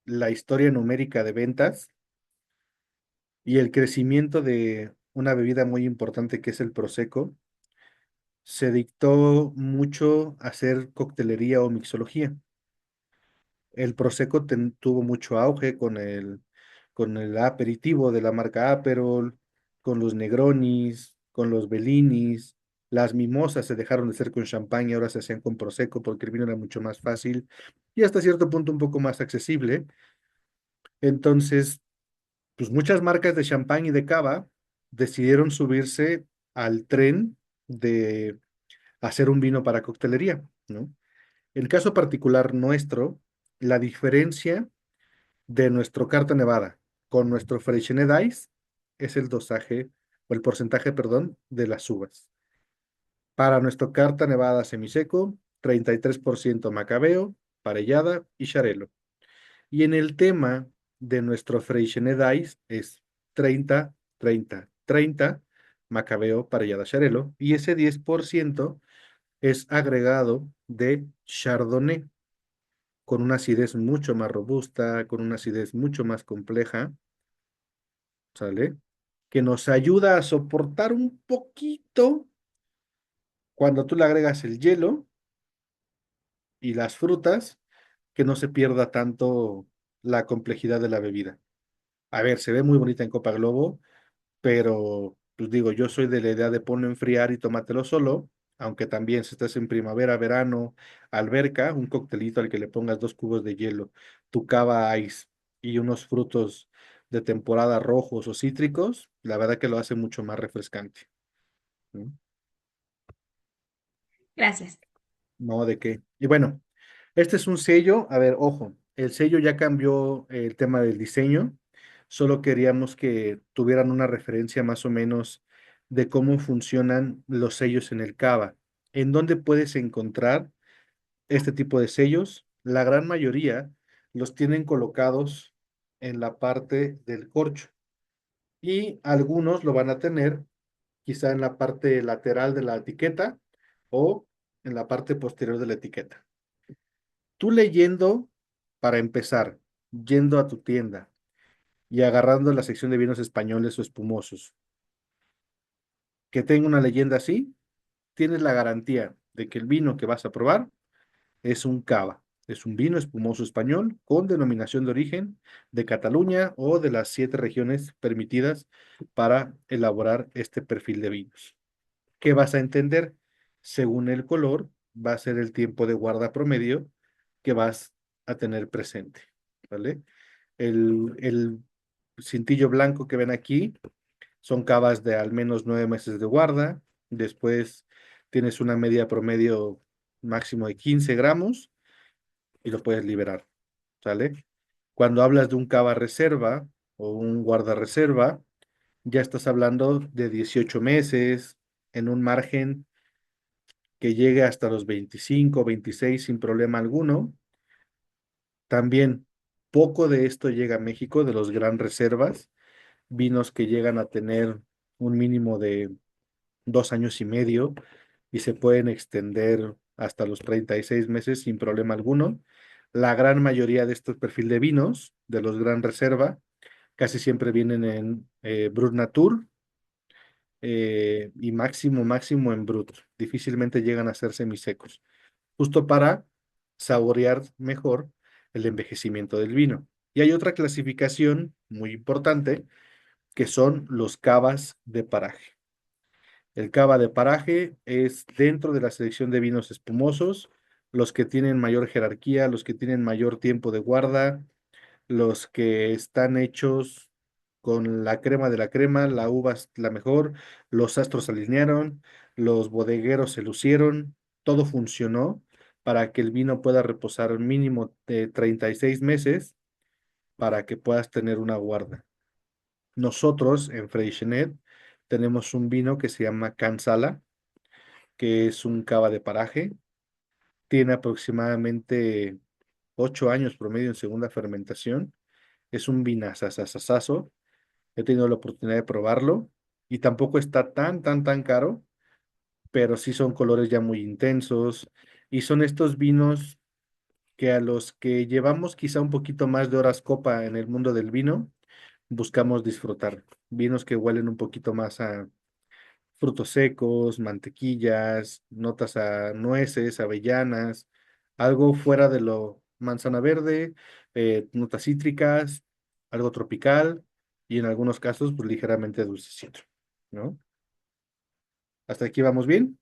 [SPEAKER 1] la historia numérica de ventas y el crecimiento de una bebida muy importante que es el Prosecco, se dictó mucho hacer coctelería o mixología. El Prosecco tuvo mucho auge con el aperitivo de la marca Aperol, con los Negronis, con los Bellinis. Las mimosas se dejaron de hacer con champán y ahora se hacían con Prosecco porque el vino era mucho más fácil y hasta cierto punto un poco más accesible. Entonces, pues muchas marcas de champán y de cava decidieron subirse al tren de hacer un vino para coctelería, ¿no? El caso particular nuestro, la diferencia de nuestro Carta Nevada con nuestro Freixenet Ice es el dosaje o el porcentaje, perdón, de las uvas. Para nuestro Carta Nevada semiseco, 33% Macabeo, Parellada y Xarel·lo. Y en el tema de nuestro Freixenet Ice es 30, 30, 30, Macabeo, Parellada, Xarel·lo. Y ese 10% es agregado de Chardonnay, con una acidez mucho más robusta, con una acidez mucho más compleja, ¿sale? Que nos ayuda a soportar un poquito cuando tú le agregas el hielo y las frutas, que no se pierda tanto la complejidad de la bebida. A ver, se ve muy bonita en Copa Globo, pero pues digo, yo soy de la idea de ponlo a enfriar y tómatelo solo, aunque también si estás en primavera, verano, alberca, un coctelito al que le pongas 2 cubos de hielo, tu cava ice y unos frutos de temporada rojos o cítricos, la verdad que lo hace mucho más refrescante, ¿no?
[SPEAKER 2] Gracias.
[SPEAKER 1] No, ¿de qué? Y bueno, este es un sello, a ver, ojo, el sello ya cambió el tema del diseño, solo queríamos que tuvieran una referencia más o menos de cómo funcionan los sellos en el Cava. ¿En dónde puedes encontrar este tipo de sellos? La gran mayoría los tienen colocados en la parte del corcho y algunos lo van a tener quizá en la parte lateral de la etiqueta o en la parte posterior de la etiqueta. Tú leyendo, para empezar, yendo a tu tienda y agarrando la sección de vinos españoles o espumosos, que tenga una leyenda así, tienes la garantía de que el vino que vas a probar es un cava, es un vino espumoso español con denominación de origen de Cataluña o de las 7 regiones permitidas para elaborar este perfil de vinos. ¿Qué vas a entender? Según el color, va a ser el tiempo de guarda promedio que vas a tener presente, ¿vale? El cintillo blanco que ven aquí son cavas de al menos 9 meses de guarda. Después tienes una media promedio máximo de 15 gramos y lo puedes liberar, ¿sale? Cuando hablas de un cava reserva o un guarda reserva, ya estás hablando de 18 meses en un margen que llegue hasta los 25, 26 sin problema alguno. También poco de esto llega a México, de los gran reservas, vinos que llegan a tener un mínimo de 2 años y medio y se pueden extender hasta los 36 meses sin problema alguno. La gran mayoría de estos perfiles de vinos, de los gran reserva, casi siempre vienen en Brut Natur y máximo, máximo en Brut. Difícilmente llegan a ser semisecos, justo para saborear mejor el envejecimiento del vino. Y hay otra clasificación muy importante que son los cavas de paraje. El cava de paraje es dentro de la selección de vinos espumosos, los que tienen mayor jerarquía, los que tienen mayor tiempo de guarda, los que están hechos con la crema de la crema, la uva es la mejor, los astros se alinearon, los bodegueros se lucieron, todo funcionó para que el vino pueda reposar mínimo de 36 meses para que puedas tener una guarda. Nosotros en Freixenet tenemos un vino que se llama Cansala, que es un cava de paraje, tiene aproximadamente 8 años promedio en segunda fermentación, es un vinazazazazo. He tenido la oportunidad de probarlo y tampoco está tan, tan, tan caro, pero sí son colores ya muy intensos y son estos vinos que a los que llevamos quizá un poquito más de horas copa en el mundo del vino, buscamos disfrutar. Vinos que huelen un poquito más a frutos secos, mantequillas, notas a nueces, avellanas, algo fuera de lo manzana verde, notas cítricas, algo tropical y en algunos casos pues ligeramente dulcecito, ¿no? ¿Hasta aquí vamos bien?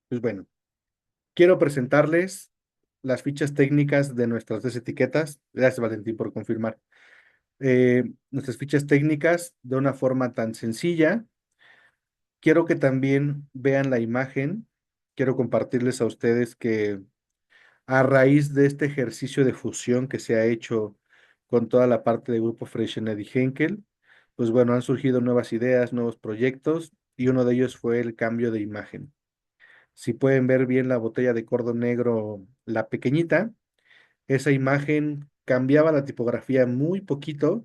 [SPEAKER 1] Pues bueno, quiero presentarles las fichas técnicas de nuestras tres etiquetas. Gracias, Valentín, por confirmar. Nuestras fichas técnicas de una forma tan sencilla. Quiero que también vean la imagen. Quiero compartirles a ustedes que a raíz de este ejercicio de fusión que se ha hecho con toda la parte del grupo Freixenet y Henkel, pues bueno, han surgido nuevas ideas, nuevos proyectos y uno de ellos fue el cambio de imagen. Si pueden ver bien la botella de cordón negro, la pequeñita, esa imagen cambiaba la tipografía muy poquito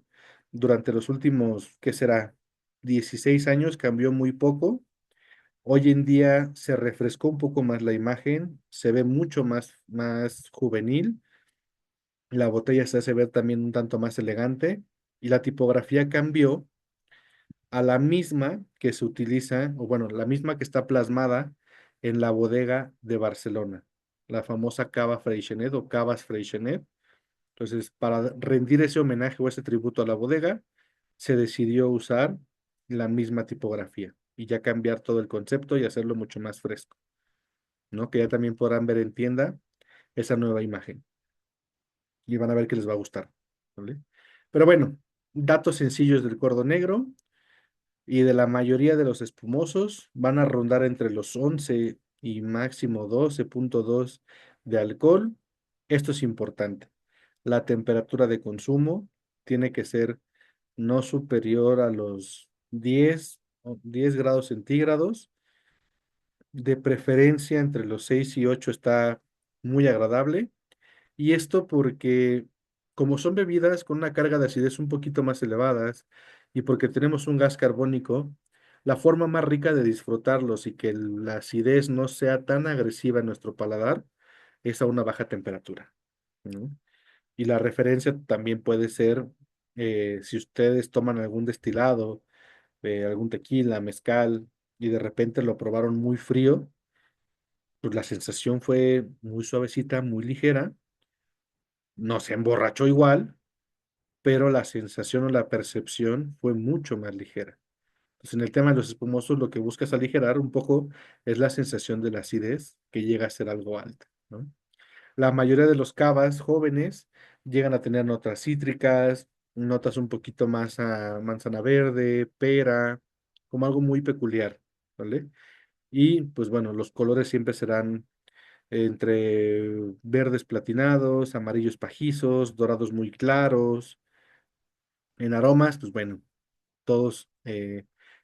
[SPEAKER 1] durante los últimos, ¿qué será? 16 años, cambió muy poco. Hoy en día se refrescó un poco más la imagen, se ve mucho más juvenil, la botella se hace ver también un tanto más elegante y la tipografía cambió a la misma que se utiliza, o bueno, la misma que está plasmada en la bodega de Barcelona, la famosa Cava Freixenet o Cavas Freixenet. Entonces, para rendir ese homenaje o ese tributo a la bodega, se decidió usar la misma tipografía y ya cambiar todo el concepto y hacerlo mucho más fresco, ¿no? Que ya también podrán ver en tienda esa nueva imagen y van a ver que les va a gustar, ¿vale? Pero bueno, datos sencillos del Cordo Negro y de la mayoría de los espumosos van a rondar entre los 11 y máximo 12,2 de alcohol. Esto es importante. La temperatura de consumo tiene que ser no superior a los 10 grados centígrados. De preferencia entre los 6 y 8 está muy agradable. Y esto porque como son bebidas con una carga de acidez un poquito más elevadas y porque tenemos un gas carbónico, la forma más rica de disfrutarlos y que la acidez no sea tan agresiva en nuestro paladar es a una baja temperatura, ¿no? Y la referencia también puede ser, si ustedes toman algún destilado, algún tequila, mezcal, y de repente lo probaron muy frío, pues la sensación fue muy suavecita, muy ligera, no se emborrachó igual, pero la sensación o la percepción fue mucho más ligera. Entonces, en el tema de los espumosos, lo que buscas aligerar un poco es la sensación de la acidez, que llega a ser algo alta, ¿no? La mayoría de los cavas jóvenes llegan a tener notas cítricas, notas un poquito más a manzana verde, pera, como algo muy peculiar, ¿vale? Y pues bueno, los colores siempre serán entre verdes platinados, amarillos pajizos, dorados muy claros. En aromas, pues bueno, todos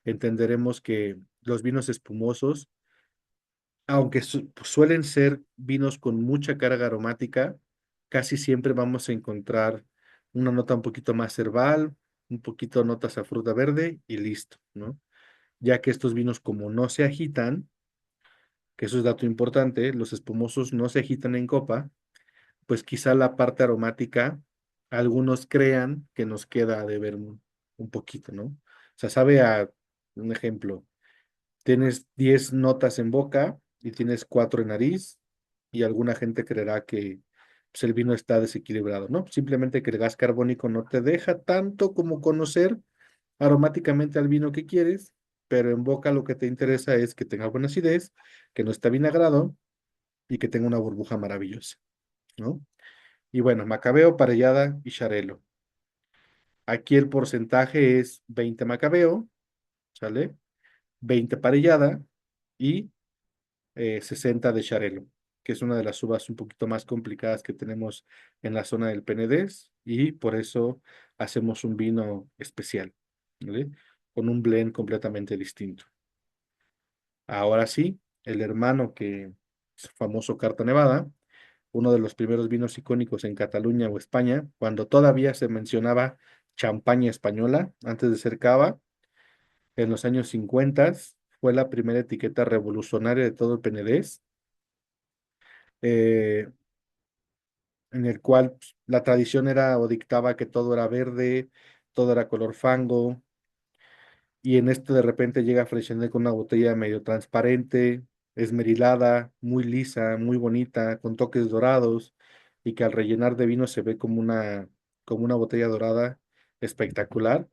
[SPEAKER 1] entenderemos que los vinos espumosos, aunque suelen ser vinos con mucha carga aromática, casi siempre vamos a encontrar una nota un poquito más herbal, un poquito notas a fruta verde y listo, ¿no? Ya que estos vinos como no se agitan, que eso es dato importante, los espumosos no se agitan en copa, pues quizá la parte aromática, algunos crean que nos queda de ver un poquito, ¿no? O sea, sabe a un ejemplo. Tienes 10 notas en boca y tienes 4 en nariz y alguna gente creerá que pues, el vino está desequilibrado, ¿no? Simplemente que el gas carbónico no te deja tanto como conocer aromáticamente al vino que quieres, pero en boca lo que te interesa es que tenga buena acidez, que no esté vinagrado y que tenga una burbuja maravillosa, ¿no? Y bueno, Macabeo, Parellada y Xarel·lo. Aquí el porcentaje es 20 Macabeo, ¿sale? 20 Parellada y 60 de Xarel·lo, que es una de las uvas un poquito más complicadas que tenemos en la zona del Penedés y por eso hacemos un vino especial, ¿vale? Con un blend completamente distinto. Ahora sí, el hermano que es famoso Carta Nevada, uno de los primeros vinos icónicos en Cataluña o España, cuando todavía se mencionaba champaña española antes de ser cava, en los años 50 fue la primera etiqueta revolucionaria de todo el Penedés, eh, en el cual la tradición era o dictaba que todo era verde, todo era color fango, y en este de repente llega Freixenet con una botella medio transparente, esmerilada, muy lisa, muy bonita, con toques dorados, y que al rellenar de vino se ve como una botella dorada espectacular.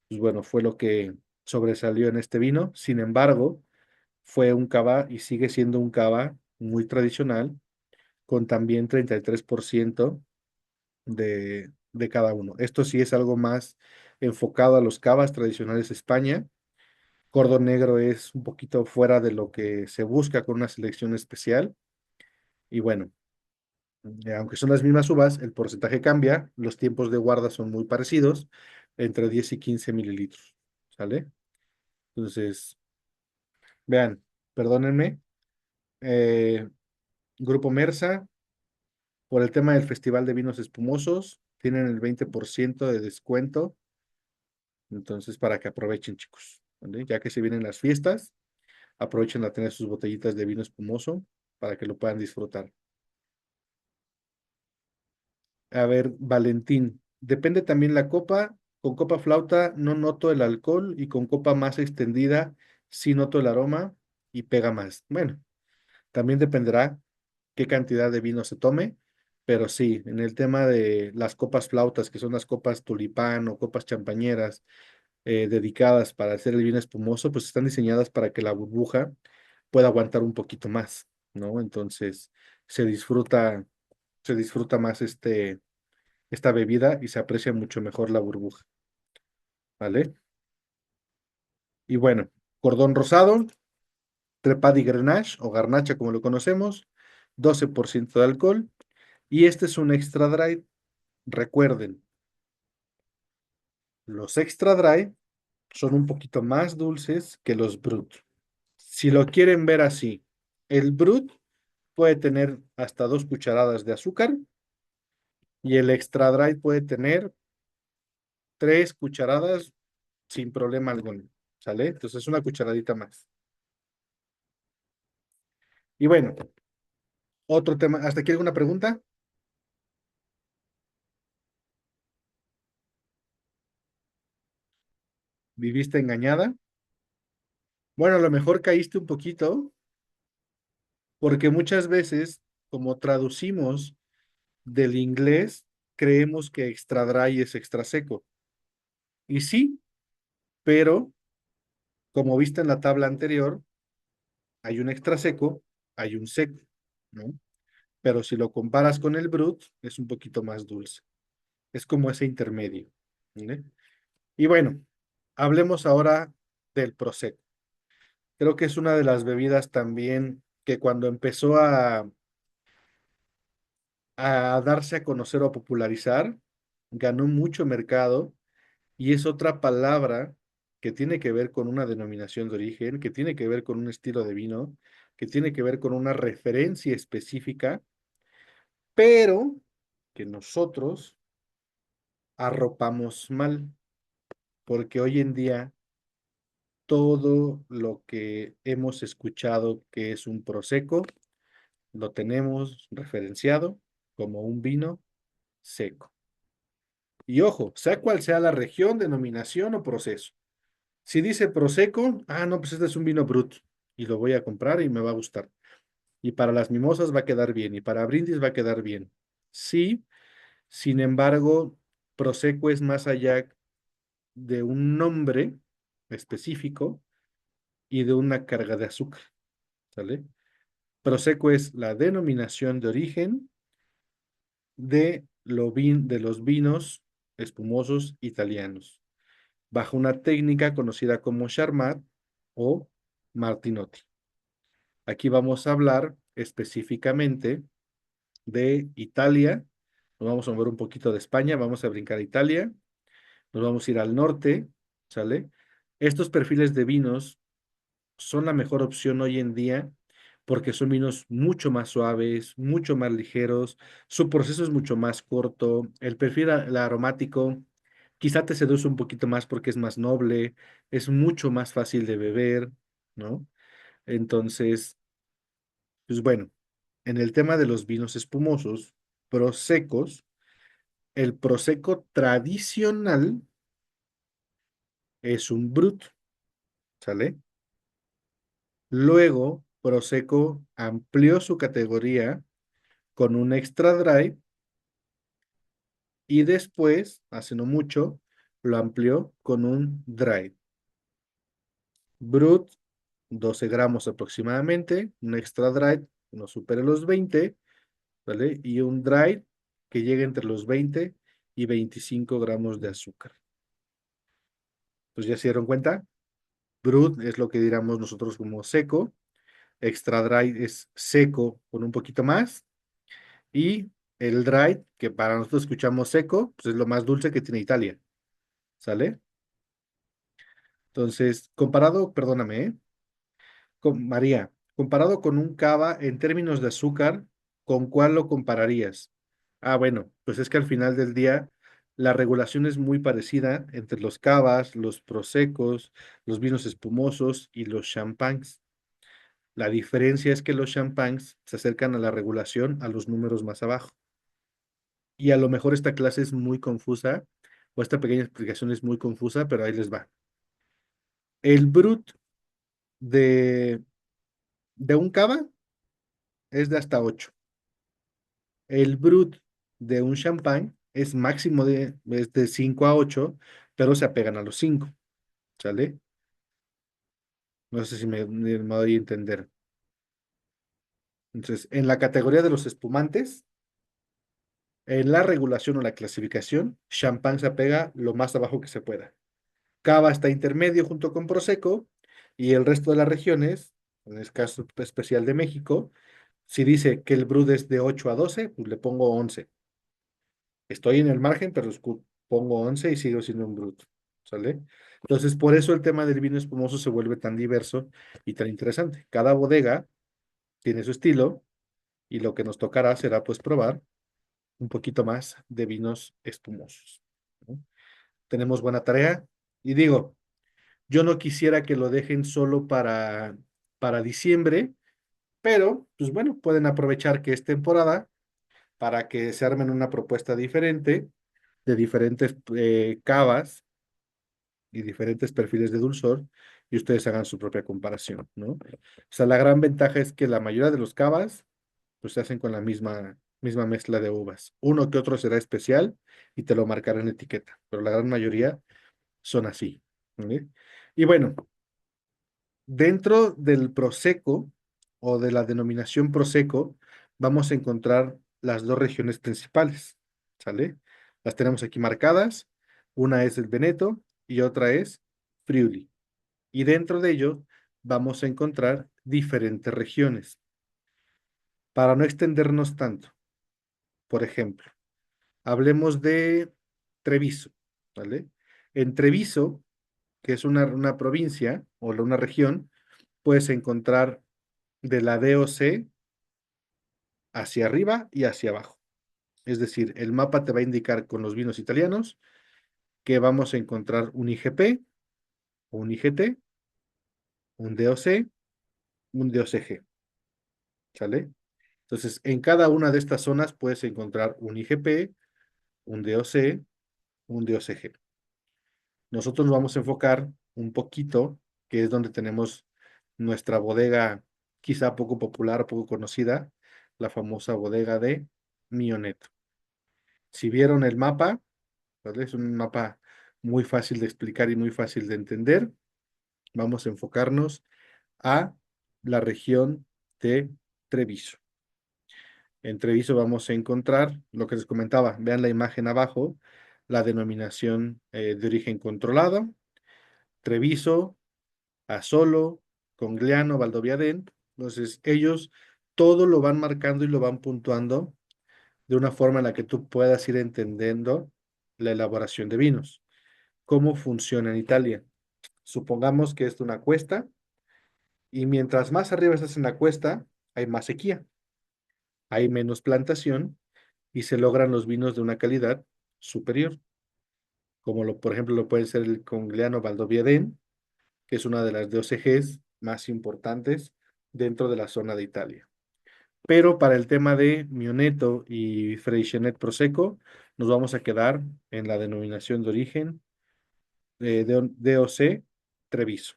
[SPEAKER 1] Pues bueno, fue lo que sobresalió en este vino. Sin embargo, fue un cava y sigue siendo un cava muy tradicional, con también 33% de cada uno. Esto sí es algo más enfocado a los cavas tradicionales de España. Cordón negro es un poquito fuera de lo que se busca con una selección especial. Y bueno, aunque son las mismas uvas, el porcentaje cambia, los tiempos de guarda son muy parecidos, entre 10 y 15 mililitros. ¿Sale? Entonces, vean, perdónenme, eh, Grupo Mersa, por el tema del Festival de Vinos Espumosos, tienen el 20% de descuento, entonces para que aprovechen, chicos. ¿Vale? Ya que se vienen las fiestas, aprovechen a tener sus botellitas de vino espumoso para que lo puedan disfrutar. A ver, Valentín, depende también la copa. Con copa flauta no noto el alcohol y con copa más extendida sí noto el aroma y pega más. Bueno, también dependerá qué cantidad de vino se tome, pero sí, en el tema de las copas flautas, que son las copas tulipán o copas champañeras dedicadas para hacer el vino espumoso, pues están diseñadas para que la burbuja pueda aguantar un poquito más, ¿no? Entonces se disfruta, se disfruta más esta bebida y se aprecia mucho mejor la burbuja, ¿vale? Y bueno, cordón rosado, Trepadi Grenache o garnacha como lo conocemos, 12% de alcohol. Y este es un extra dry. Recuerden, los extra dry son un poquito más dulces que los brut. Si lo quieren ver así, el brut puede tener hasta 2 cucharadas de azúcar y el extra dry puede tener 3 cucharadas sin problema alguno. ¿Sale? Entonces una cucharadita más. Y bueno, otro tema. ¿Hasta aquí alguna pregunta? ¿Viviste engañada? Bueno, a lo mejor caíste un poquito porque muchas veces, como traducimos del inglés, creemos que extra dry es extra seco. Y sí, pero como viste en la tabla anterior, hay un extra seco, hay un seco, ¿no? Pero si lo comparas con el brut, es un poquito más dulce. Es como ese intermedio, ¿vale? Y bueno, hablemos ahora del prosecco. Creo que es una de las bebidas también que cuando empezó a darse a conocer o a popularizar, ganó mucho mercado y es otra palabra que tiene que ver con una denominación de origen, que tiene que ver con un estilo de vino, que tiene que ver con una referencia específica, pero que nosotros arropamos mal, porque hoy en día todo lo que hemos escuchado que es un prosecco, lo tenemos referenciado como un vino seco. Y ojo, sea cual sea la región, denominación o proceso. Si dice Prosecco, no, pues este es un vino brut y lo voy a comprar y me va a gustar. Y para las mimosas va a quedar bien y para brindis va a quedar bien. Sí, sin embargo, Prosecco es más allá de un nombre específico y de una carga de azúcar, ¿sale? Prosecco es la denominación de origen de los vinos espumosos italianos, bajo una técnica conocida como Charmat o Martinotti. Aquí vamos a hablar específicamente de Italia, nos vamos a mover un poquito de España, vamos a brincar a Italia, nos vamos a ir al norte, ¿sale? Estos perfiles de vinos son la mejor opción hoy en día porque son vinos mucho más suaves, mucho más ligeros, su proceso es mucho más corto, el perfil el aromático quizá te seduce un poquito más porque es más noble, es mucho más fácil de beber, ¿no? Entonces, pues bueno, en el tema de los vinos espumosos, prosecos, el prosecco tradicional es un brut. ¿sale? Luego, Prosecco amplió su categoría con un extra dry y después, hace no mucho, lo amplió con un dry. Brut, 12 gramos aproximadamente, un extra dry, no supere los 20, ¿vale? Y un dry que llegue entre los 20 y 25 gramos de azúcar. Pues ya se dieron cuenta, Brut es lo que diríamos nosotros como seco, extra dry es seco con un poquito más, y el dry, que para nosotros escuchamos seco, pues es lo más dulce que tiene Italia, ¿sale? Entonces, comparado, perdóname, con María, comparado con un cava en términos de azúcar, ¿con cuál lo compararías? Ah, bueno, pues es que al final del día la regulación es muy parecida entre los cavas, los prosecos, los vinos espumosos y los champagnes. La diferencia es que los champagnes se acercan a la regulación a los números más abajo. Y a lo mejor esta clase es muy confusa, o esta pequeña explicación es muy confusa, pero ahí les va. El brut de, de un cava es de hasta 8. El brut de un champán es máximo es de 5 a 8, pero se apegan a los 5, ¿sale? No sé si me doy a entender. Entonces, en la categoría de los espumantes, en la regulación o la clasificación, champán se apega lo más abajo que se pueda. Cava está intermedio junto con Prosecco y el resto de las regiones, en el caso especial de México, si dice que el brut es de 8 a 12, pues le pongo 11. Estoy en el margen, pero pongo 11 y sigo siendo un brut, ¿sale? Entonces, por eso el tema del vino espumoso se vuelve tan diverso y tan interesante. Cada bodega tiene su estilo y lo que nos tocará será pues probar un poquito más de vinos espumosos, ¿no? Tenemos buena tarea y digo, yo no quisiera que lo dejen solo para diciembre, pero pues bueno, pueden aprovechar que es temporada para que se armen una propuesta diferente de diferentes cavas y diferentes perfiles de dulzor y ustedes hagan su propia comparación, ¿no? O sea, la gran ventaja es que la mayoría de los cavas pues se hacen con la misma mezcla de uvas. Uno que otro será especial y te lo marcarán en etiqueta, pero la gran mayoría son así, ¿vale? Y bueno, dentro del Prosecco o de la denominación Prosecco, vamos a encontrar las dos regiones principales, ¿sale? Las tenemos aquí marcadas. Una es el Veneto y otra es Friuli. Y dentro de ello vamos a encontrar diferentes regiones. Para no extendernos tanto, por ejemplo, hablemos de Treviso, ¿vale? En Treviso, que es una provincia o una región, puedes encontrar de la DOC hacia arriba y hacia abajo. Es decir, el mapa te va a indicar con los vinos italianos que vamos a encontrar un IGP, un IGT, un DOC, un DOCG, ¿sale? Entonces, en cada una de estas zonas puedes encontrar un IGP, un DOC, un DOCG. Nosotros nos vamos a enfocar un poquito, que es donde tenemos nuestra bodega quizá poco popular, poco conocida, la famosa bodega de Mioneto. Si vieron el mapa, ¿vale? Es un mapa muy fácil de explicar y muy fácil de entender. Vamos a enfocarnos a la región de Treviso. En Treviso vamos a encontrar lo que les comentaba. Vean la imagen abajo, la denominación de origen controlado, Treviso, Asolo, Congliano, Valdoviadén. Entonces, ellos todo lo van marcando y lo van puntuando de una forma en la que tú puedas ir entendiendo la elaboración de vinos. ¿Cómo funciona en Italia? Supongamos que es una cuesta y mientras más arriba estás en la cuesta, hay más sequía, hay menos plantación y se logran los vinos de una calidad superior, como por ejemplo lo puede ser el Congliano Valdobbiadene, que es una de las DOCGs más importantes dentro de la zona de Italia. Pero para el tema de Mioneto y Freixenet Prosecco, nos vamos a quedar en la denominación de origen DOC Treviso.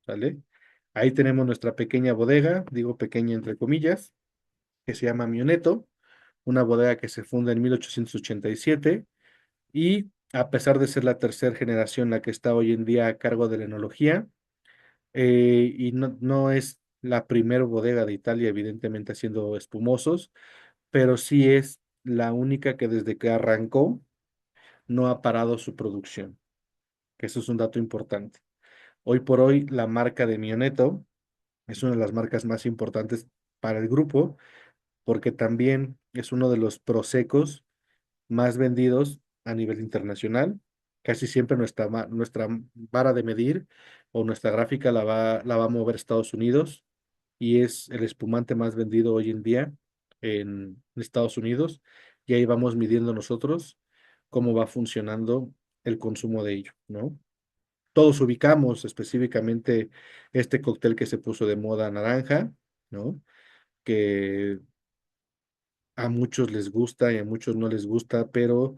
[SPEAKER 1] ¿sale? Ahí tenemos nuestra pequeña bodega, digo pequeña entre comillas, que se llama Mioneto, una bodega que se funda en 1887 y a pesar de ser la tercera generación la que está hoy en día a cargo de la enología, y no es la primera bodega de Italia, evidentemente haciendo espumosos, pero sí es la única que desde que arrancó no ha parado su producción, que eso es un dato importante. Hoy por hoy, la marca de Mioneto es una de las marcas más importantes para el grupo, porque también es uno de los prosecos más vendidos a nivel internacional. Casi siempre nuestra vara de medir o nuestra gráfica la va a mover Estados Unidos y es el espumante más vendido hoy en día en Estados Unidos. Y ahí vamos midiendo nosotros cómo va funcionando el consumo de ello, ¿no? Todos ubicamos específicamente este cóctel que se puso de moda naranja, ¿no? Que a muchos les gusta y a muchos no les gusta, pero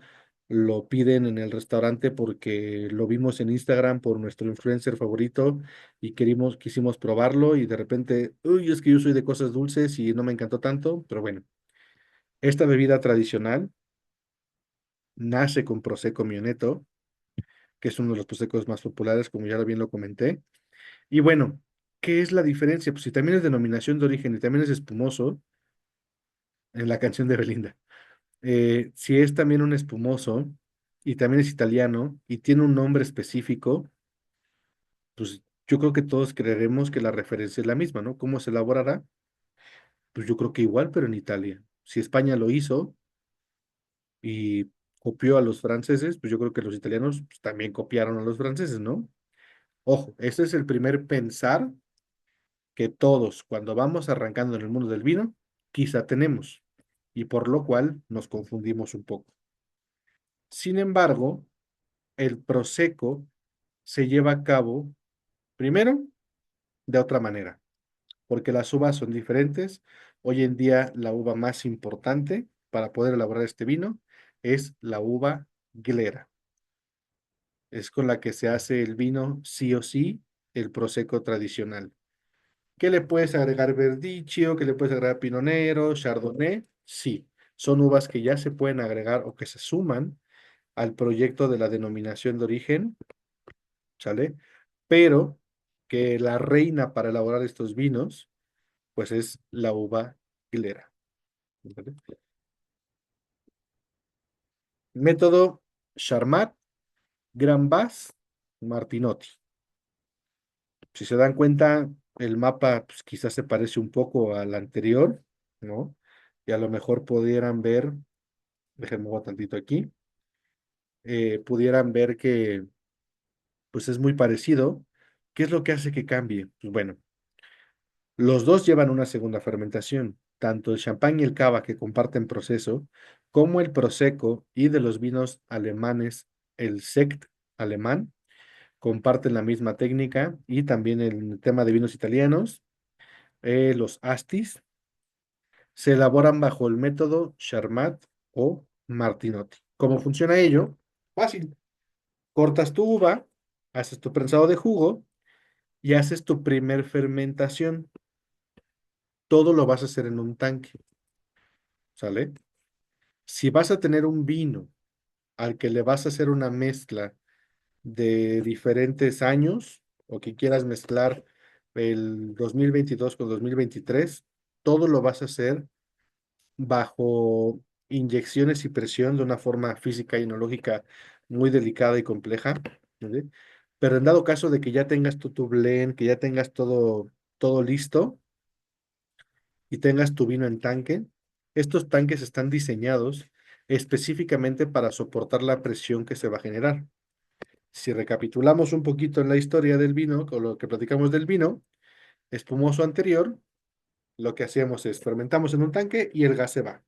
[SPEAKER 1] lo piden en el restaurante porque lo vimos en Instagram por nuestro influencer favorito y quisimos probarlo y de repente, uy, es que yo soy de cosas dulces y no me encantó tanto, pero bueno, esta bebida tradicional nace con Prosecco Mioneto, que es uno de los prosecos más populares, como ya bien lo comenté. Y bueno, ¿qué es la diferencia? Pues si también es denominación de origen y también es espumoso, en la canción de Belinda. Si es también un espumoso y también es italiano y tiene un nombre específico, pues yo creo que todos creeremos que la referencia es la misma, ¿no? ¿Cómo se elaborará? Pues yo creo que igual, pero en Italia. Si España lo hizo y copió a los franceses, pues yo creo que los italianos pues, también copiaron a los franceses, ¿no? Ojo, ese es el primer pensar que todos, cuando vamos arrancando en el mundo del vino, quizá tenemos, y por lo cual nos confundimos un poco. Sin embargo, el Prosecco se lleva a cabo, primero, de otra manera, porque las uvas son diferentes. Hoy en día, la uva más importante para poder elaborar este vino es la uva Glera. Es con la que se hace el vino sí o sí, el Prosecco tradicional. ¿Qué le puedes agregar Verdicchio? ¿Qué le puedes agregar Pinot Negro, Chardonnay? Sí, son uvas que ya se pueden agregar o que se suman al proyecto de la denominación de origen, ¿sale? Pero que la reina para elaborar estos vinos, pues es la uva Glera, ¿vale? Método Charmat, Gran Vaz, Martinotti. Si se dan cuenta, el mapa pues, quizás se parece un poco al anterior, ¿no? Y a lo mejor pudieran ver, déjenme mover tantito aquí, pudieran ver que pues es muy parecido. ¿Qué es lo que hace que cambie? Pues bueno, los dos llevan una segunda fermentación, tanto el champán y el cava que comparten proceso, como el prosecco y de los vinos alemanes, el sekt alemán, comparten la misma técnica y también el tema de vinos italianos, los astis, se elaboran bajo el método Charmat o Martinotti. ¿Cómo funciona ello? Fácil. Cortas tu uva, haces tu prensado de jugo y haces tu primer fermentación. Todo lo vas a hacer en un tanque, ¿sale? Si vas a tener un vino al que le vas a hacer una mezcla de diferentes años o que quieras mezclar el 2022 con 2023, todo lo vas a hacer bajo inyecciones y presión de una forma física y enológica muy delicada y compleja, ¿vale? Pero en dado caso de que ya tengas tu blend, que ya tengas todo listo y tengas tu vino en tanque, estos tanques están diseñados específicamente para soportar la presión que se va a generar. Si recapitulamos un poquito en la historia del vino, con lo que platicamos del vino espumoso anterior, lo que hacíamos es fermentamos en un tanque y el gas se va.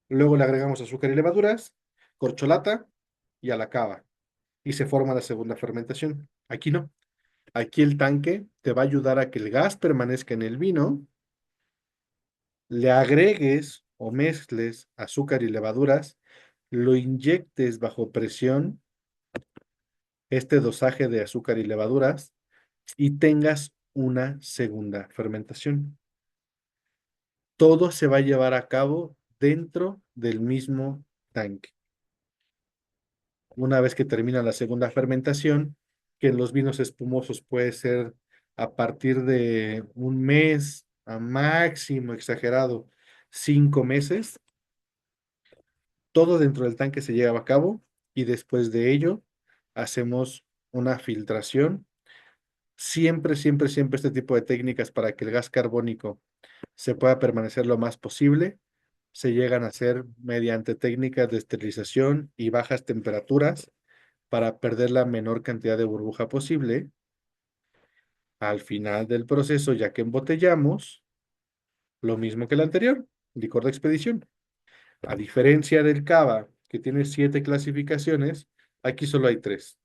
[SPEAKER 1] Luego le agregamos azúcar y levaduras, corcholata y a la cava. Y se forma la segunda fermentación. Aquí no. Aquí el tanque te va a ayudar a que el gas permanezca en el vino, le agregues o mezcles azúcar y levaduras, lo inyectes bajo presión, este dosaje de azúcar y levaduras, y tengas una segunda fermentación. Todo se va a llevar a cabo dentro del mismo tanque. Una vez que termina la segunda fermentación, que en los vinos espumosos puede ser a partir de un mes, a máximo exagerado, 5 meses, todo dentro del tanque se lleva a cabo y después de ello hacemos una filtración. Siempre, siempre, siempre este tipo de técnicas para que el gas carbónico se pueda permanecer lo más posible, se llegan a hacer mediante técnicas de esterilización y bajas temperaturas para perder la menor cantidad de burbuja posible. Al final del proceso, ya que embotellamos, lo mismo que el anterior, licor de expedición. A diferencia del cava, que tiene 7 clasificaciones, aquí solo hay 3.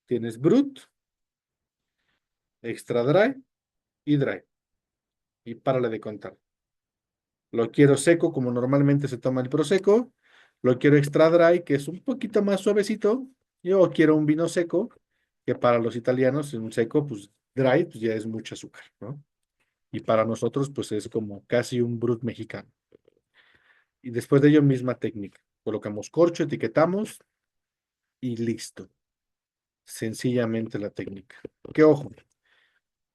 [SPEAKER 1] Tienes brut, extra dry y dry. Y párale de contar. Lo quiero seco, como normalmente se toma el prosecco. Lo quiero extra dry, que es un poquito más suavecito. Yo quiero un vino seco, que para los italianos, un seco, pues dry, pues ya es mucho azúcar, ¿no? Y para nosotros, pues es como casi un brut mexicano. Y después de ello, misma técnica. Colocamos corcho, etiquetamos y listo. Sencillamente la técnica. Que ojo,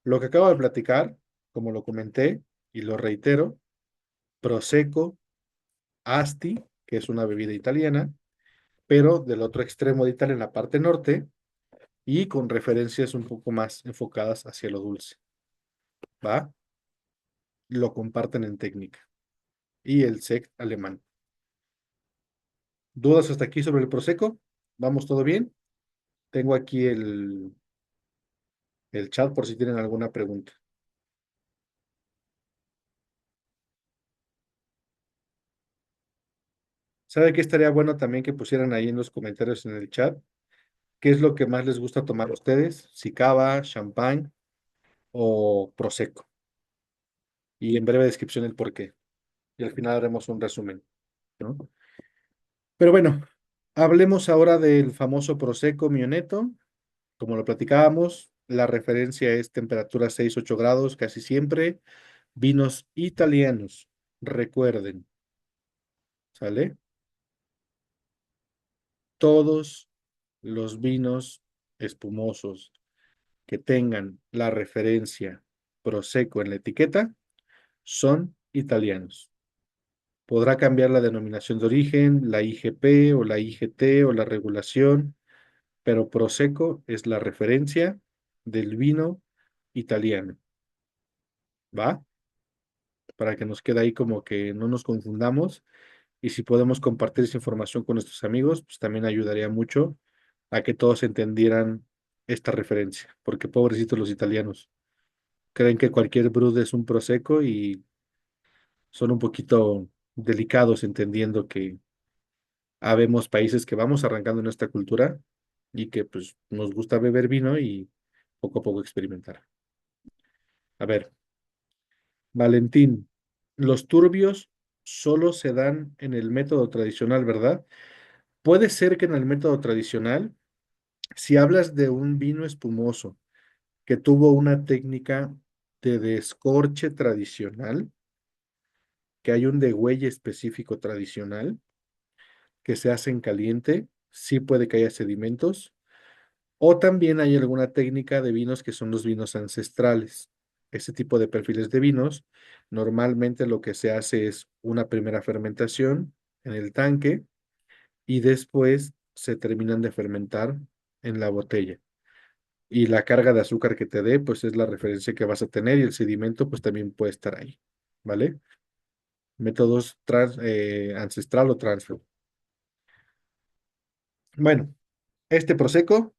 [SPEAKER 1] lo que acabo de platicar, como lo comenté y lo reitero, prosecco, asti, que es una bebida italiana, pero del otro extremo de Italia, en la parte norte, y con referencias un poco más enfocadas hacia lo dulce, ¿va? Lo comparten en técnica. Y el sect alemán. ¿Dudas hasta aquí sobre el prosecco? ¿Vamos todo bien? Tengo aquí el chat por si tienen alguna pregunta. ¿Sabe qué estaría bueno también que pusieran ahí en los comentarios en el chat? ¿Qué es lo que más les gusta tomar a ustedes? Si cava, champán o prosecco. Y en breve descripción el por qué. Y al final haremos un resumen, ¿no? Pero bueno, hablemos ahora del famoso prosecco mioneto. Como lo platicábamos, la referencia es temperatura 6-8 grados casi siempre. Vinos italianos, recuerden, ¿sale? Todos los vinos espumosos que tengan la referencia Prosecco en la etiqueta son italianos. Podrá cambiar la denominación de origen, la IGP o la IGT o la regulación, pero Prosecco es la referencia del vino italiano, ¿va? Para que nos quede ahí como que no nos confundamos y si podemos compartir esa información con nuestros amigos, pues también ayudaría mucho a que todos entendieran esta referencia, porque pobrecitos los italianos creen que cualquier brut es un prosecco y son un poquito delicados entendiendo que habemos países que vamos arrancando en esta cultura y que pues nos gusta beber vino y poco a poco experimentar. A ver, Valentín, los turbios solo se dan en el método tradicional, ¿verdad? Puede ser que en el método tradicional, si hablas de un vino espumoso que tuvo una técnica de descorche tradicional, que hay un degüelle específico tradicional que se hace en caliente, sí puede que haya sedimentos, o también hay alguna técnica de vinos que son los vinos ancestrales. Ese tipo de perfiles de vinos, normalmente lo que se hace es una primera fermentación en el tanque y después se terminan de fermentar en la botella. Y la carga de azúcar que te dé, pues es la referencia que vas a tener y el sedimento, pues también puede estar ahí, ¿vale? Métodos ancestral o transfer. Bueno, este Prosecco,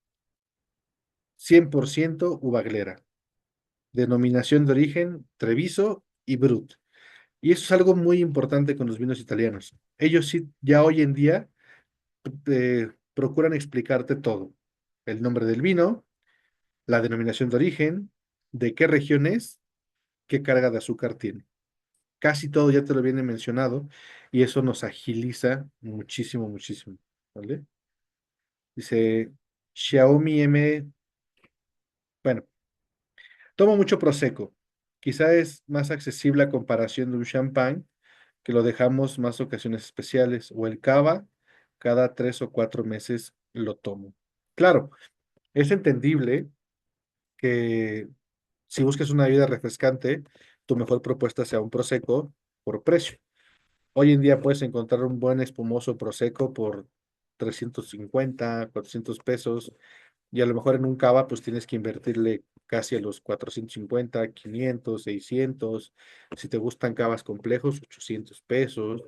[SPEAKER 1] 100% uvaglera. Denominación de origen, Treviso y Brut. Y eso es algo muy importante con los vinos italianos. Ellos sí, ya hoy en día, procuran explicarte todo. El nombre del vino, la denominación de origen, de qué región es, qué carga de azúcar tiene. Casi todo ya te lo viene mencionado y eso nos agiliza muchísimo, muchísimo, ¿vale? Dice Xiaomi M, bueno. Tomo mucho Prosecco. Quizá es más accesible a comparación de un champán, que lo dejamos más ocasiones especiales, o el cava, cada 3 o 4 meses lo tomo. Claro, es entendible que si buscas una bebida refrescante, tu mejor propuesta sea un Prosecco por precio. Hoy en día puedes encontrar un buen espumoso Prosecco por 350, 400 pesos, y a lo mejor en un cava pues tienes que invertirle casi a los 450, 500, 600. Si te gustan cavas complejos, 800 pesos.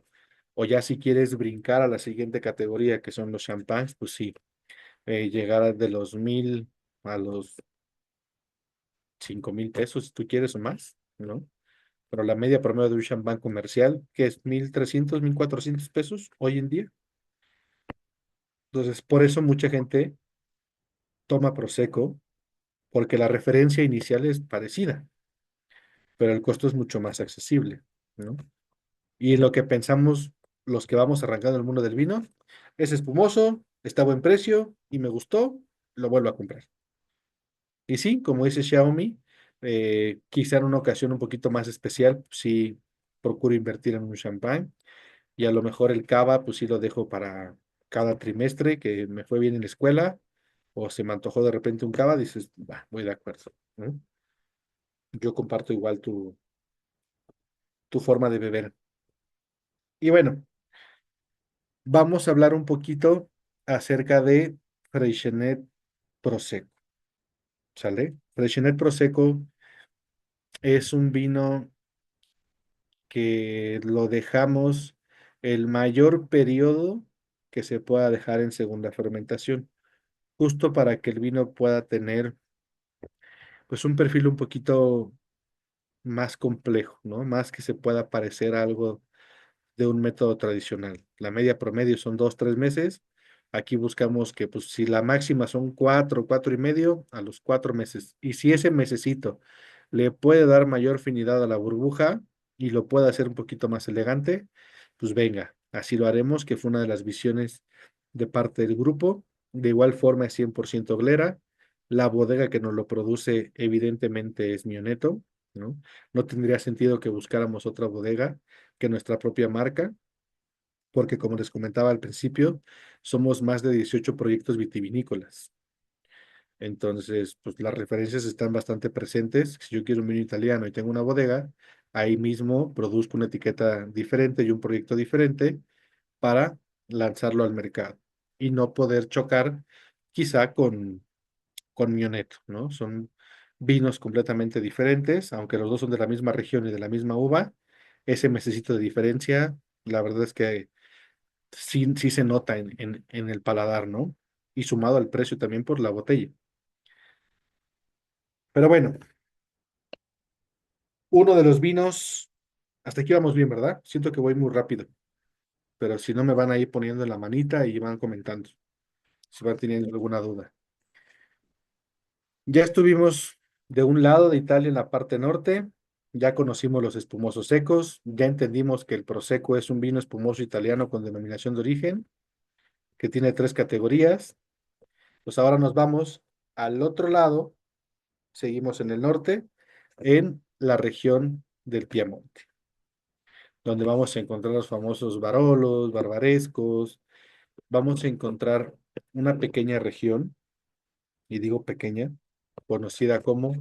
[SPEAKER 1] O ya si quieres brincar a la siguiente categoría, que son los champáns, pues sí, llegar de los 1000 a los 5000 pesos, si tú quieres o más, ¿no? Pero la media promedio de un champán comercial, que es 1300, 1400 pesos hoy en día. Entonces, por eso mucha gente toma Prosecco, porque la referencia inicial es parecida, pero el costo es mucho más accesible, ¿no? Y lo que pensamos los que vamos arrancando el mundo del vino, es espumoso, está a buen precio y me gustó, lo vuelvo a comprar. Y sí, como dice Xiaomi, quizá en una ocasión un poquito más especial, sí procuro invertir en un champán, y a lo mejor el cava, pues sí lo dejo para cada trimestre que me fue bien en la escuela, o se me antojó de repente un cava, dices, va, voy de acuerdo, ¿no? Yo comparto igual tu forma de beber. Y bueno, vamos a hablar un poquito acerca de Freixenet Prosecco, ¿sale? Freixenet Prosecco es un vino que lo dejamos el mayor periodo que se pueda dejar en segunda fermentación, justo para que el vino pueda tener pues un perfil un poquito más complejo, ¿no? Más que se pueda parecer a algo de un método tradicional. La media promedio son 2, 3 meses. Aquí buscamos que, pues, si la máxima son 4, 4 y medio, a los 4 meses. Y si ese mesecito le puede dar mayor afinidad a la burbuja y lo puede hacer un poquito más elegante, pues venga, así lo haremos, que fue una de las visiones de parte del grupo. De igual forma es 100% Glera. La bodega que nos lo produce, evidentemente, es Mioneto, ¿no? No tendría sentido que buscáramos otra bodega que nuestra propia marca, porque como les comentaba al principio, somos más de 18 proyectos vitivinícolas. Entonces, pues las referencias están bastante presentes. Si yo quiero un vino italiano y tengo una bodega, ahí mismo produzco una etiqueta diferente y un proyecto diferente para lanzarlo al mercado y no poder chocar quizá con Mioneto, ¿no? Son vinos completamente diferentes, aunque los dos son de la misma región y de la misma uva. Ese mesecito de diferencia, la verdad es que sí, sí se nota en el paladar, ¿no? Y sumado al precio también por la botella. Pero bueno, uno de los vinos, hasta aquí vamos bien, ¿verdad? Siento que voy muy rápido, pero si no me van a ir poniendo en la manita y van comentando, si van teniendo alguna duda. Ya estuvimos de un lado de Italia en la parte norte, ya conocimos los espumosos secos, ya entendimos que el Prosecco es un vino espumoso italiano con denominación de origen, que tiene 3 categorías. Pues ahora nos vamos al otro lado, seguimos en el norte, en la región del Piamonte, donde vamos a encontrar los famosos Barolos, Barbarescos, vamos a encontrar una pequeña región, y digo pequeña, conocida como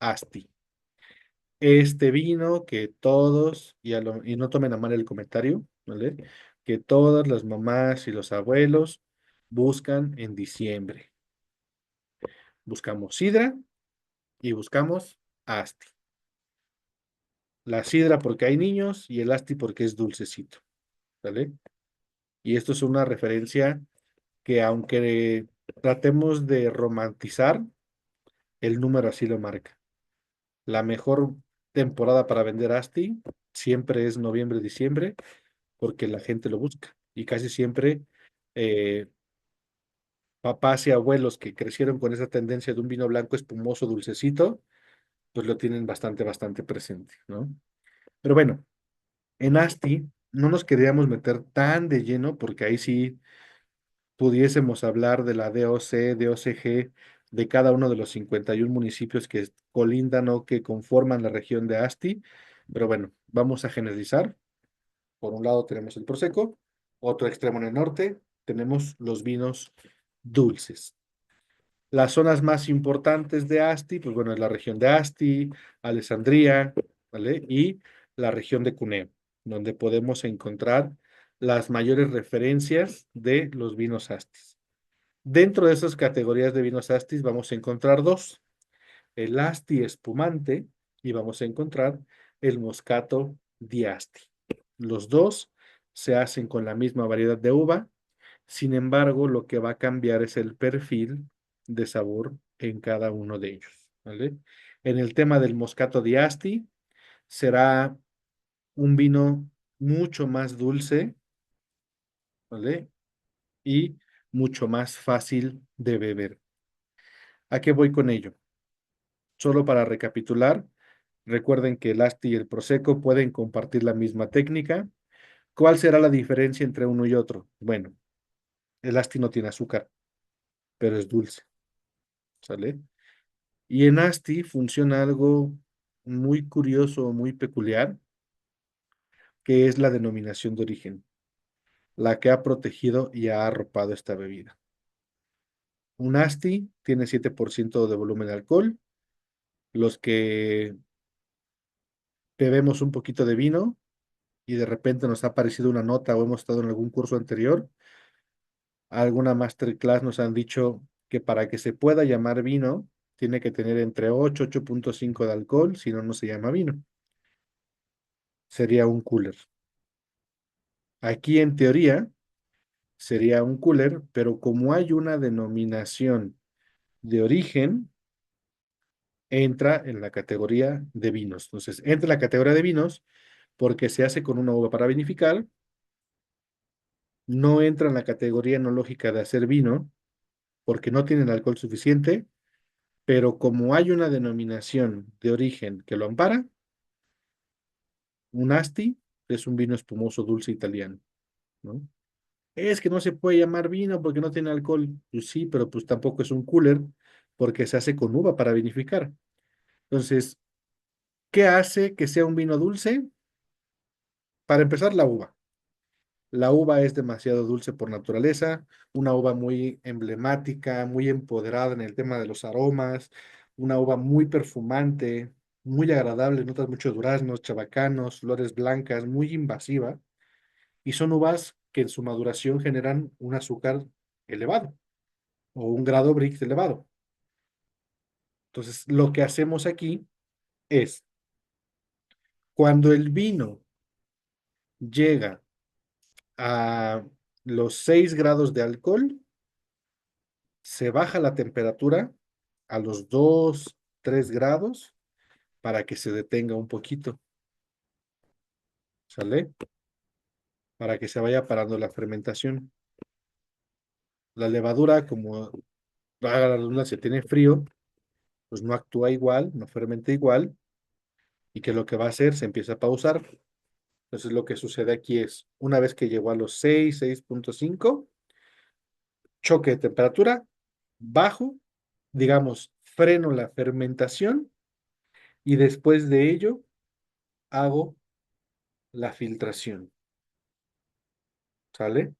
[SPEAKER 1] Asti. Este vino que todos, y no tomen a mal el comentario, ¿vale? Que todas las mamás y los abuelos buscan en diciembre. Buscamos sidra y buscamos asti. La sidra porque hay niños y el asti porque es dulcecito, ¿vale? Y esto es una referencia que, aunque tratemos de romantizar, el número así lo marca. La mejor temporada para vender asti siempre es noviembre, diciembre, porque la gente lo busca. Y casi siempre eh, papás y abuelos que crecieron con esa tendencia de un vino blanco espumoso, dulcecito, pues lo tienen bastante, bastante presente, ¿no? Pero bueno, en Asti no nos queríamos meter tan de lleno porque ahí sí pudiésemos hablar de la DOC, DOCG de cada uno de los 51 municipios que colindan o que conforman la región de Asti. Pero bueno, vamos a generalizar. Por un lado tenemos el Prosecco, otro extremo en el norte tenemos los vinos dulces. Las zonas más importantes de Asti, pues bueno, es la región de Asti, Alessandria, ¿vale? Y la región de Cuneo, donde podemos encontrar las mayores referencias de los vinos Astis. Dentro de esas categorías de vinos Astis vamos a encontrar dos, el Asti espumante y vamos a encontrar el Moscato di Asti. Los dos se hacen con la misma variedad de uva, sin embargo, lo que va a cambiar es el perfil de sabor en cada uno de ellos, ¿vale? En el tema del Moscato di Asti, será un vino mucho más dulce, ¿vale? Y mucho más fácil de beber. ¿A qué voy con ello? Solo para recapitular, recuerden que el Asti y el Prosecco pueden compartir la misma técnica. ¿Cuál será la diferencia entre uno y otro? Bueno, el Asti no tiene azúcar, pero es dulce, ¿sale? Y en ASTI funciona algo muy curioso, muy peculiar, que es la denominación de origen, la que ha protegido y ha arropado esta bebida. Un ASTI tiene 7% de volumen de alcohol. Los que bebemos un poquito de vino y de repente nos ha aparecido una nota o hemos estado en algún curso anterior, alguna masterclass nos han dicho que para que se pueda llamar vino, tiene que tener entre 8 y 8.5 de alcohol, si no, no se llama vino. Sería un cooler. Aquí en teoría sería un cooler, pero como hay una denominación de origen, entra en la categoría de vinos. Entonces, entra en la categoría de vinos porque se hace con una uva para vinificar, no entra en la categoría enológica de hacer vino porque no tiene el alcohol suficiente, pero como hay una denominación de origen que lo ampara, un Asti es un vino espumoso dulce italiano, ¿no? Es que no se puede llamar vino porque no tiene alcohol. Pues sí, pero pues tampoco es un cooler porque se hace con uva para vinificar. Entonces, ¿qué hace que sea un vino dulce? Para empezar, la uva. La uva es demasiado dulce por naturaleza, una uva muy emblemática, muy empoderada en el tema de los aromas, una uva muy perfumante, muy agradable, notas muchos duraznos, chabacanos, flores blancas, muy invasiva, y son uvas que en su maduración generan un azúcar elevado o un grado Brix elevado. Entonces, lo que hacemos aquí es, cuando el vino llega a los 6 grados de alcohol, se baja la temperatura a los 2 3 grados para que se detenga un poquito, ¿sale? Para que se vaya parando la fermentación. La levadura, como haga la redundancia, tiene frío, pues no actúa igual, no fermenta igual, y que lo que va a hacer, se empieza a pausar. Entonces lo que sucede aquí es, una vez que llegó a los 6 6.5, choque de temperatura, bajo, digamos, freno la fermentación y después de ello hago la filtración, ¿sale?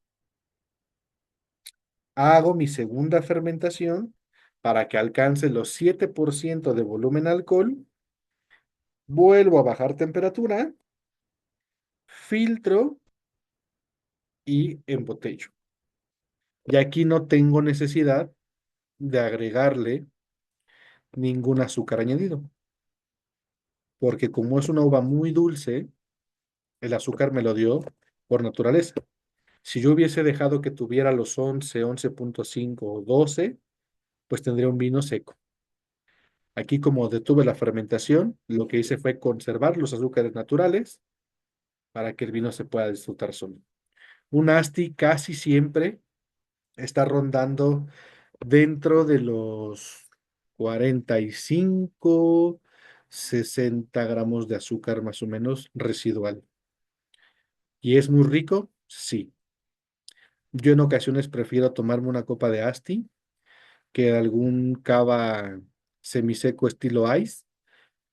[SPEAKER 1] Hago mi segunda fermentación para que alcance los 7% de volumen alcohol, vuelvo a bajar temperatura, filtro y embotello. Y aquí no tengo necesidad de agregarle ningún azúcar añadido, porque como es una uva muy dulce, el azúcar me lo dio por naturaleza. Si yo hubiese dejado que tuviera los 11, 11.5 o 12, pues tendría un vino seco. Aquí, como detuve la fermentación, lo que hice fue conservar los azúcares naturales para que el vino se pueda disfrutar solo. Un Asti casi siempre está rondando dentro de los 45, 60 gramos de azúcar más o menos residual. ¿Y es muy rico? Sí. Yo en ocasiones prefiero tomarme una copa de Asti que algún cava semiseco estilo ice,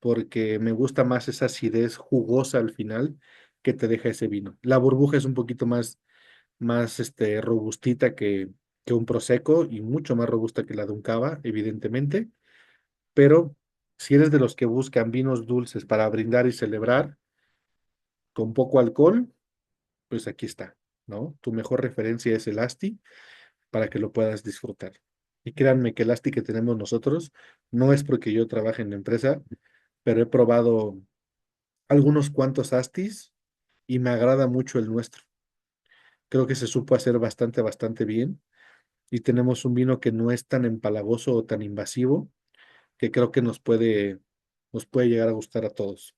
[SPEAKER 1] porque me gusta más esa acidez jugosa al final que te deja ese vino. La burbuja es un poquito más robustita que un prosecco y mucho más robusta que la de un cava, evidentemente, pero si eres de los que buscan vinos dulces para brindar y celebrar con poco alcohol, pues aquí está, ¿no? Tu mejor referencia es el Asti para que lo puedas disfrutar. Y créanme que el Asti que tenemos nosotros no es porque yo trabaje en la empresa, pero he probado algunos cuantos Astis y me agrada mucho el nuestro. Creo que se supo hacer bastante bien y tenemos un vino que no es tan empalagoso o tan invasivo, que creo que nos puede llegar a gustar a todos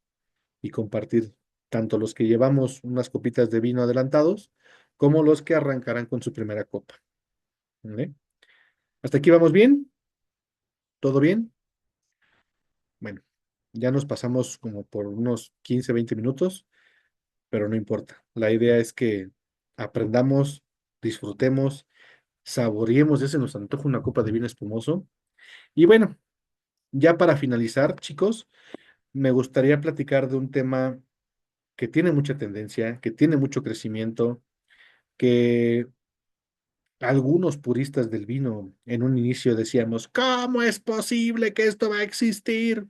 [SPEAKER 1] y compartir tanto los que llevamos unas copitas de vino adelantados como los que arrancarán con su primera copa. ¿Vale? ¿Hasta aquí vamos bien? ¿Todo bien? Bueno, ya nos pasamos como por unos 15, 20 minutos, pero no importa. La idea es que aprendamos, disfrutemos, saboreemos, ya se nos antoja una copa de vino espumoso. Y bueno, ya para finalizar, chicos, me gustaría platicar de un tema que tiene mucha tendencia, que tiene mucho crecimiento, que algunos puristas del vino en un inicio decíamos, ¿cómo es posible que esto va a existir?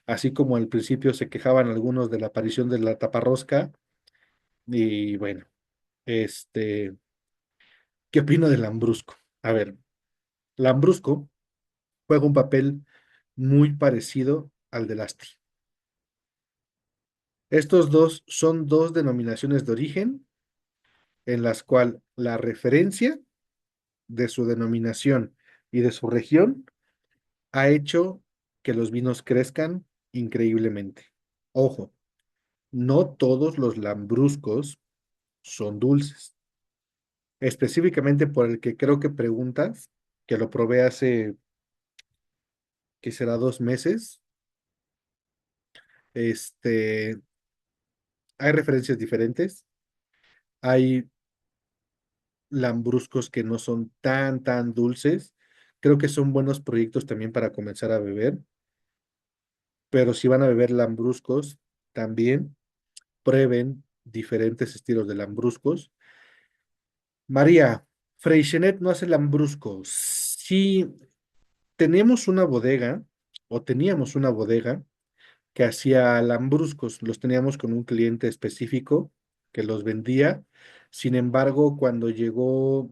[SPEAKER 1] Así como al principio se quejaban algunos de la aparición de la taparrosca. Y bueno, este, ¿qué opino del Lambrusco? A ver, Lambrusco juega un papel muy parecido al del Asti. Estos dos son dos denominaciones de origen en las cuales la referencia de su denominación y de su región ha hecho que los vinos crezcan increíblemente. Ojo, no todos los lambruscos son dulces. Específicamente por el que creo que preguntas, que lo probé hace, que será 2 meses, este, hay referencias diferentes. Hay lambruscos que no son tan dulces. Creo que son buenos proyectos también para comenzar a beber, pero si van a beber lambruscos, también prueben diferentes estilos de lambruscos. María, Freixenet no hace lambruscos. Sí, teníamos una bodega que hacía lambruscos, los teníamos con un cliente específico que los vendía. Sin embargo, cuando llegó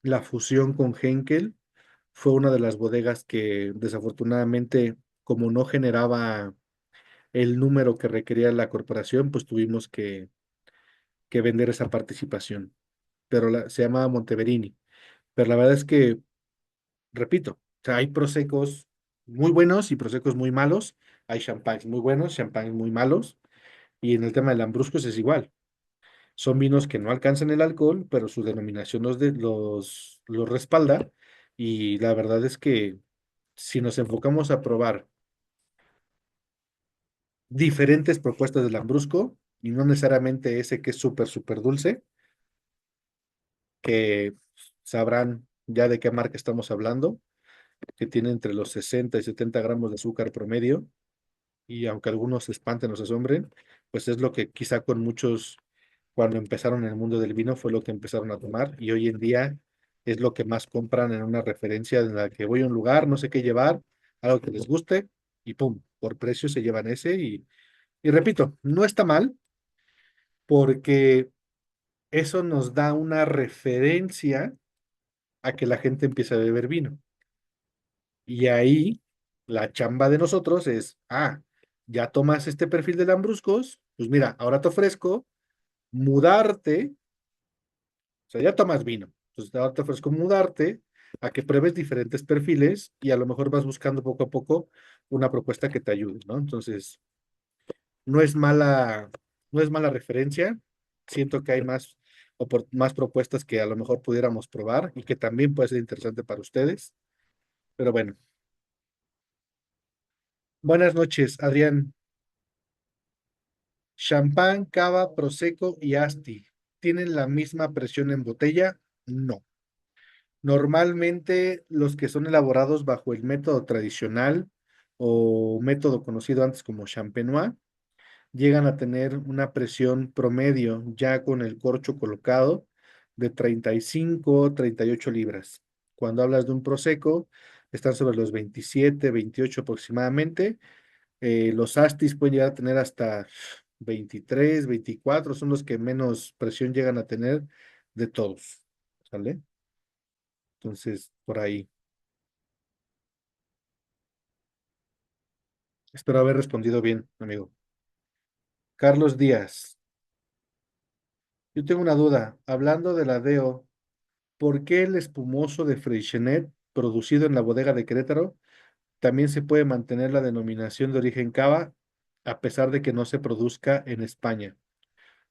[SPEAKER 1] la fusión con Henkel, fue una de las bodegas que desafortunadamente, como no generaba el número que requería la corporación, pues tuvimos que vender esa participación. Pero se llamaba Monteverini. Pero la verdad es que, repito, o sea, hay prosecos muy buenos y prosecos muy malos. Hay champagnes muy buenos, champagnes muy malos. Y en el tema del Lambruscos es igual. Son vinos que no alcanzan el alcohol, pero su denominación los respalda. Y la verdad es que si nos enfocamos a probar diferentes propuestas del Lambrusco, y no necesariamente ese que es súper dulce, que sabrán ya de qué marca estamos hablando, que tiene entre los 60 y 70 gramos de azúcar promedio, y aunque algunos se espanten o se asombren, pues es lo que quizá con muchos cuando empezaron en el mundo del vino fue lo que empezaron a tomar y hoy en día es lo que más compran en una referencia en la que voy a un lugar, no sé qué llevar, algo que les guste y pum, por precio se llevan ese y repito, no está mal porque eso nos da una referencia a que la gente empiece a beber vino. Y ahí la chamba de nosotros es, ya tomas este perfil de Lambruscos, pues mira, ahora te ofrezco mudarte, o sea, ya tomas vino, entonces ahora te ofrezco mudarte a que pruebes diferentes perfiles y a lo mejor vas buscando poco a poco una propuesta que te ayude, ¿no? Entonces, no es mala, no es mala referencia, siento que hay más propuestas que a lo mejor pudiéramos probar y que también puede ser interesante para ustedes, pero bueno. Buenas noches, Adrián. Champán, cava, prosecco y asti. ¿Tienen la misma presión en botella? No. Normalmente los que son elaborados bajo el método tradicional o método conocido antes como champenois llegan a tener una presión promedio ya con el corcho colocado de 35, 38 libras. Cuando hablas de un prosecco, están sobre los 27, 28 aproximadamente. Los Astis pueden llegar a tener hasta 23, 24, son los que menos presión llegan a tener de todos. ¿Sale? Entonces, por ahí. Espero haber respondido bien, amigo. Carlos Díaz, yo tengo una duda. Hablando de la DEO, ¿por qué el espumoso de Freixenet, producido en la bodega de Querétaro, también se puede mantener la denominación de origen cava a pesar de que no se produzca en España?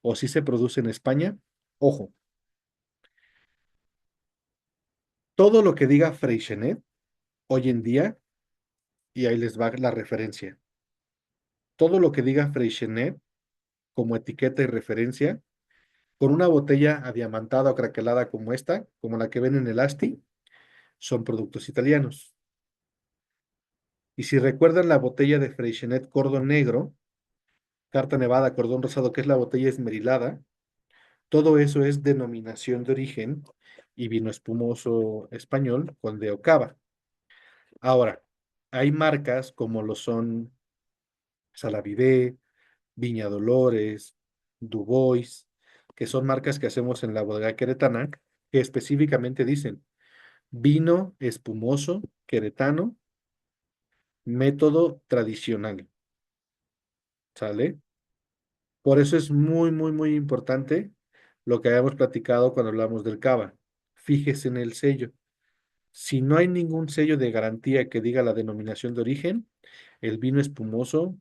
[SPEAKER 1] ¿O si se produce en España? Ojo, todo lo que diga Freixenet hoy en día, y ahí les va la referencia, todo lo que diga Freixenet como etiqueta y referencia, con una botella adiamantada o craquelada como esta, como la que ven en el Asti, son productos italianos. Y si recuerdan la botella de Freixenet Cordon Negro, Carta Nevada, Cordón Rosado, que es la botella esmerilada, todo eso es denominación de origen y vino espumoso español con de Ocava. Ahora, hay marcas como lo son Salavidé, Viña Dolores, Dubois, que son marcas que hacemos en la bodega queretana, que específicamente dicen vino espumoso queretano, método tradicional, ¿sale? Por eso es muy, muy, muy importante lo que habíamos platicado cuando hablamos del cava. Fíjese en el sello. Si no hay ningún sello de garantía que diga la denominación de origen, el vino espumoso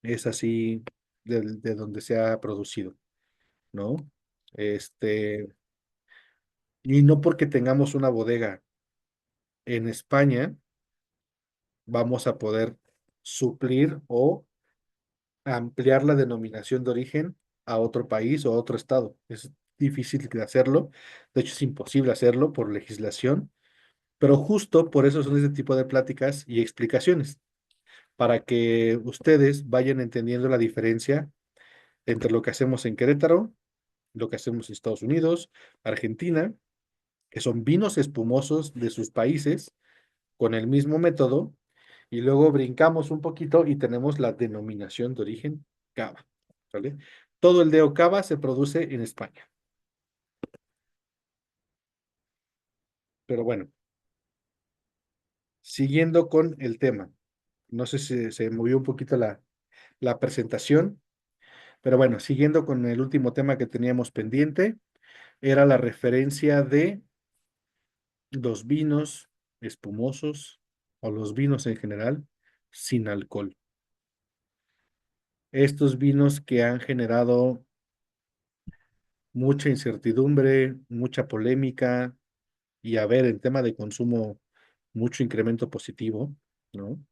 [SPEAKER 1] es así de donde se ha producido, ¿no? Este, y no porque tengamos una bodega en España, vamos a poder suplir o ampliar la denominación de origen a otro país o a otro estado. Es difícil de hacerlo, de hecho es imposible hacerlo por legislación, pero justo por eso son este tipo de pláticas y explicaciones, para que ustedes vayan entendiendo la diferencia entre lo que hacemos en Querétaro, lo que hacemos en Estados Unidos, Argentina, que son vinos espumosos de sus países con el mismo método, y luego brincamos un poquito y tenemos la denominación de origen cava, ¿vale? Todo el de cava se produce en España. Pero bueno, siguiendo con el tema. No sé si se movió un poquito la presentación, pero bueno, siguiendo con el último tema que teníamos pendiente, era la referencia de los vinos espumosos o los vinos en general sin alcohol. Estos vinos que han generado mucha incertidumbre, mucha polémica y a ver, en tema de consumo, mucho incremento positivo, ¿no?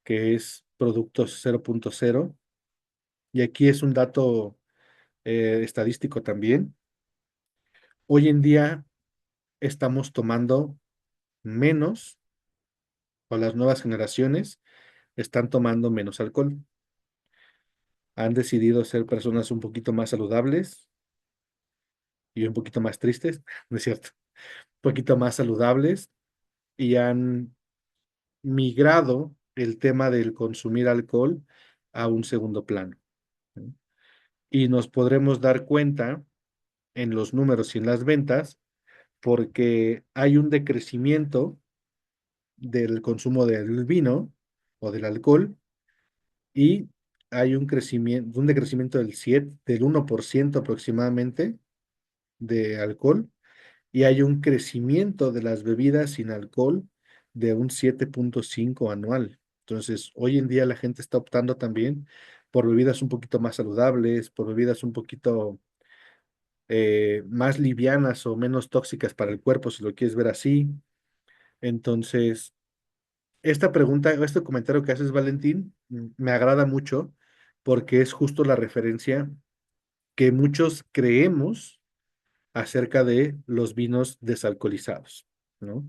[SPEAKER 1] Que es productos 0.0. Y aquí es un dato estadístico también. Hoy en día estamos tomando menos, o las nuevas generaciones están tomando menos alcohol. Han decidido ser personas un poquito más saludables y un poquito más tristes, ¿no es cierto? Un poquito más saludables y han migrado el tema del consumir alcohol a un segundo plano, ¿no? Y nos podremos dar cuenta en los números y en las ventas porque hay un decrecimiento del consumo del vino o del alcohol y hay un decrecimiento del 1% aproximadamente de alcohol y hay un crecimiento de las bebidas sin alcohol de un 7.5 anual. Entonces, hoy en día la gente está optando también por bebidas un poquito más saludables, por bebidas un poquito más livianas o menos tóxicas para el cuerpo, si lo quieres ver así. Entonces, esta pregunta, este comentario que haces, Valentín, me agrada mucho porque es justo la referencia que muchos creemos acerca de los vinos desalcoholizados. ¿no?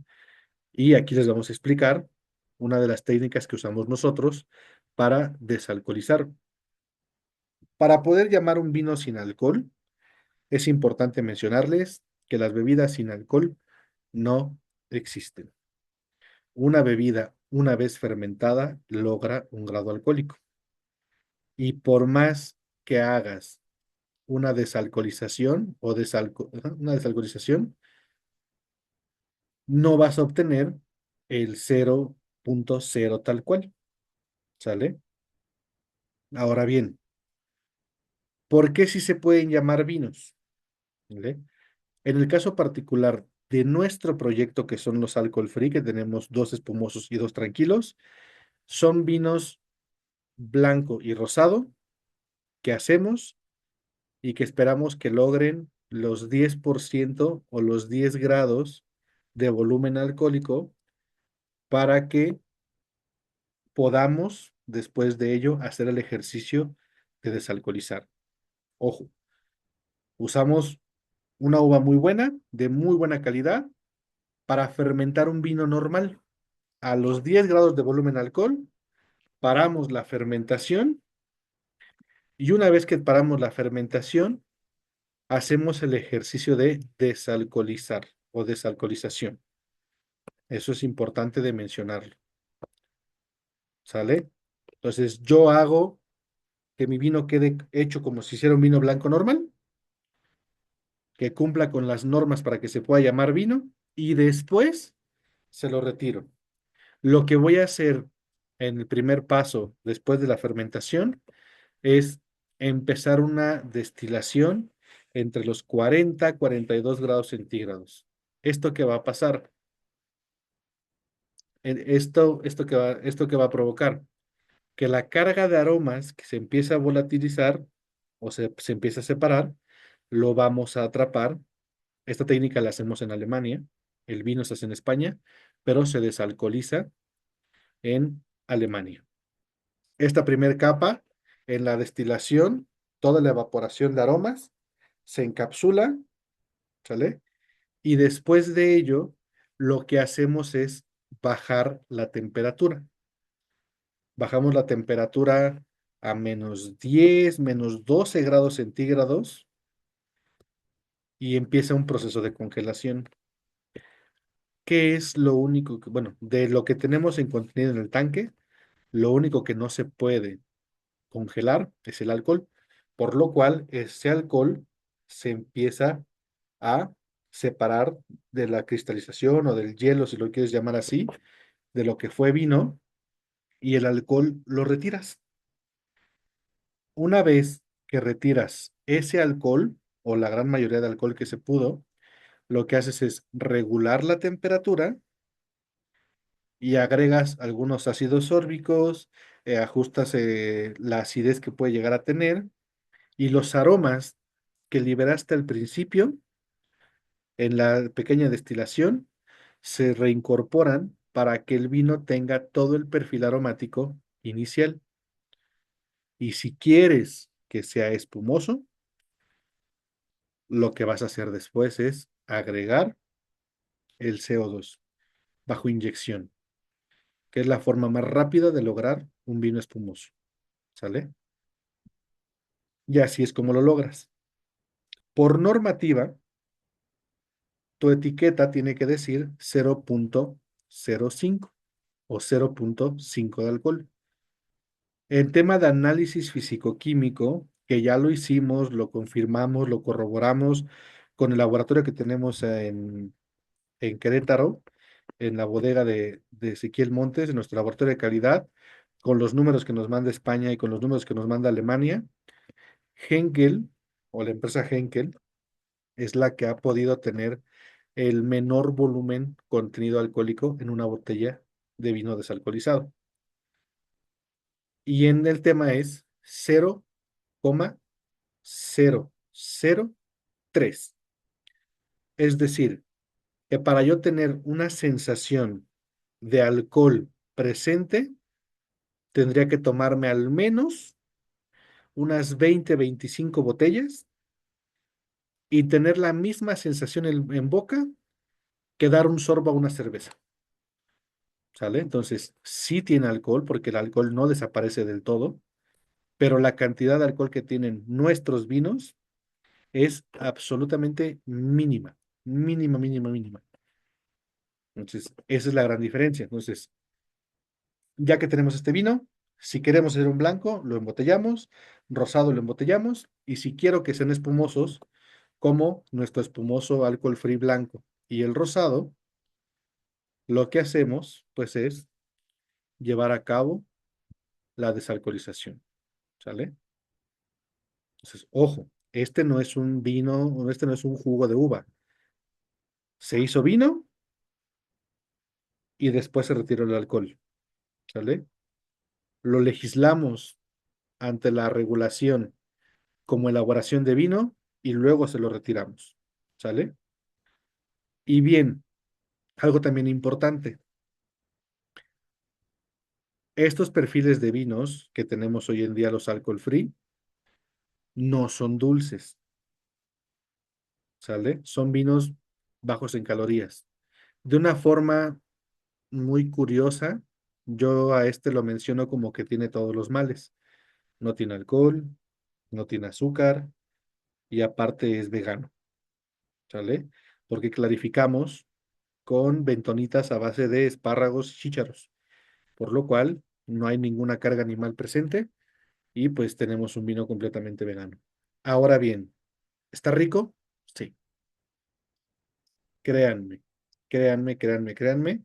[SPEAKER 1] Y aquí les vamos a explicar una de las técnicas que usamos nosotros para desalcoholizar. Para poder llamar un vino sin alcohol, es importante mencionarles que las bebidas sin alcohol no existen. Una bebida, una vez fermentada, logra un grado alcohólico. Y por más que hagas una desalcoholización una desalcoholización, no vas a obtener el 0,0 tal cual, ¿sale? Ahora bien, ¿por qué sí se pueden llamar vinos? ¿Vale? En el caso particular de nuestro proyecto, que son los alcohol free, que tenemos dos espumosos y dos tranquilos, son vinos blanco y rosado que hacemos y que esperamos que logren los 10% o los 10 grados de volumen alcohólico para que podamos, después de ello, hacer el ejercicio de desalcoholizar. Ojo, usamos una uva muy buena, de muy buena calidad, para fermentar un vino normal. A los 10 grados de volumen alcohol, paramos la fermentación y una vez que paramos la fermentación, hacemos el ejercicio de desalcoholizar o desalcoholización. Eso es importante de mencionarlo, ¿sale? Entonces, yo hago que mi vino quede hecho como si hiciera un vino blanco normal, que cumpla con las normas para que se pueda llamar vino, y después se lo retiro. Lo que voy a hacer en el primer paso, después de la fermentación, es empezar una destilación entre los 40 y 42 grados centígrados. ¿Esto qué va a pasar? Esto que va a provocar que la carga de aromas que se empieza a volatilizar o se empieza a separar, lo vamos a atrapar. Esta técnica la hacemos en Alemania, el vino se hace en España, pero se desalcoholiza en Alemania. Esta primera capa, en la destilación, toda la evaporación de aromas se encapsula, ¿sale? Y después de ello, lo que hacemos es bajar la temperatura. Bajamos la temperatura a -10, -12 grados centígrados y empieza un proceso de congelación. ¿Qué es lo único que, bueno, de lo que tenemos en contenido en el tanque, lo único que no se puede congelar es el alcohol, por lo cual ese alcohol se empieza a separar de la cristalización o del hielo, si lo quieres llamar así, de lo que fue vino, y el alcohol lo retiras. Una vez que retiras ese alcohol, o la gran mayoría de alcohol que se pudo, lo que haces es regular la temperatura y agregas algunos ácidos sórbicos, ajustas la acidez que puede llegar a tener y los aromas que liberaste al principio en la pequeña destilación se reincorporan para que el vino tenga todo el perfil aromático inicial. Y si quieres que sea espumoso, lo que vas a hacer después es agregar el CO2 bajo inyección, que es la forma más rápida de lograr un vino espumoso. ¿Sale? Y así es como lo logras. Por normativa, tu etiqueta tiene que decir 0,05 o 0,5 de alcohol. El tema de análisis físico-químico, que ya lo hicimos, lo confirmamos, lo corroboramos con el laboratorio que tenemos en Querétaro, en la bodega de Ezequiel Montes, en nuestro laboratorio de calidad, con los números que nos manda España y con los números que nos manda Alemania. Henkel, o la empresa Henkel, es la que ha podido tener el menor volumen contenido alcohólico en una botella de vino desalcoholizado. Y en el tema es 0,003. Es decir, que para yo tener una sensación de alcohol presente, tendría que tomarme al menos unas 20, 25 botellas y tener la misma sensación en boca que dar un sorbo a una cerveza, ¿sale? Entonces, sí tiene alcohol, porque el alcohol no desaparece del todo, pero la cantidad de alcohol que tienen nuestros vinos es absolutamente mínima, mínima, mínima, mínima. Entonces, esa es la gran diferencia. Entonces, ya que tenemos este vino, si queremos hacer un blanco, lo embotellamos, rosado lo embotellamos, y si quiero que sean espumosos, como nuestro espumoso alcohol free blanco y el rosado, lo que hacemos, pues, es llevar a cabo la desalcoholización, ¿sale? Entonces, ojo, este no es un vino, este no es un jugo de uva. Se hizo vino y después se retiró el alcohol, ¿sale? Lo legislamos ante la regulación como elaboración de vino y luego se lo retiramos, ¿sale? Y bien, algo también importante, estos perfiles de vinos que tenemos hoy en día, los alcohol free, no son dulces, ¿sale? Son vinos bajos en calorías. De una forma muy curiosa, yo a este lo menciono como que tiene todos los males. No tiene alcohol, no tiene azúcar y aparte es vegano, ¿sale? Porque clarificamos con bentonitas a base de espárragos y chícharos, por lo cual no hay ninguna carga animal presente y pues tenemos un vino completamente vegano. Ahora bien, ¿está rico? Sí, créanme, créanme, créanme, créanme.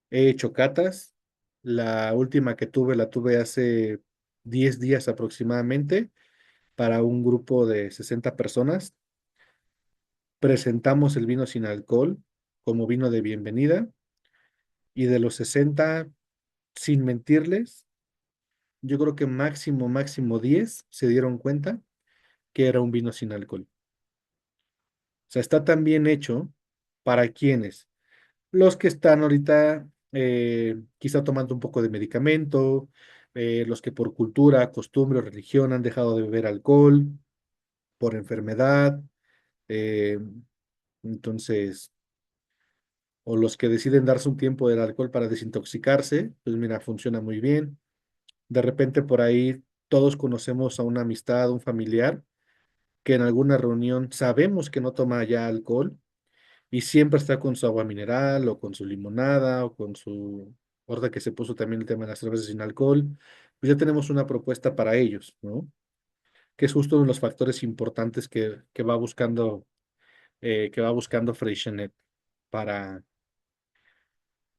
[SPEAKER 1] He hecho catas. La última que tuve la tuve hace 10 días aproximadamente para un grupo de 60 personas. Presentamos el vino sin alcohol como vino de bienvenida y de los 60, sin mentirles, yo creo que máximo, máximo 10 se dieron cuenta que era un vino sin alcohol. O sea, está tan bien hecho para quienes, los que están ahorita quizá tomando un poco de medicamento, los que por cultura, costumbre o religión han dejado de beber alcohol, por enfermedad, eh, entonces, o los que deciden darse un tiempo del alcohol para desintoxicarse, pues mira, funciona muy bien. De repente por ahí todos conocemos a una amistad, un familiar, que en alguna reunión sabemos que no toma ya alcohol y siempre está con su agua mineral o con su limonada o con su, ahorita que se puso también el tema de las cervezas sin alcohol, pues ya tenemos una propuesta para ellos, ¿no? Que es justo uno de los factores importantes que va buscando Freixenet para,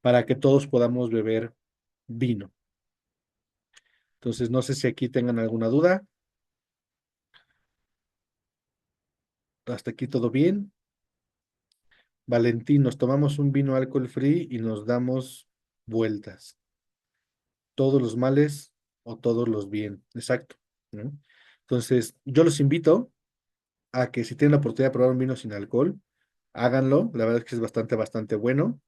[SPEAKER 1] para que todos podamos beber vino. Entonces, no sé si aquí tengan alguna duda. Hasta aquí todo bien. Valentín, nos tomamos un vino alcohol free y nos damos vueltas. Todos los males o todos los bien. Exacto, ¿no? Entonces, yo los invito a que si tienen la oportunidad de probar un vino sin alcohol, háganlo. La verdad es que es bastante, bastante bueno.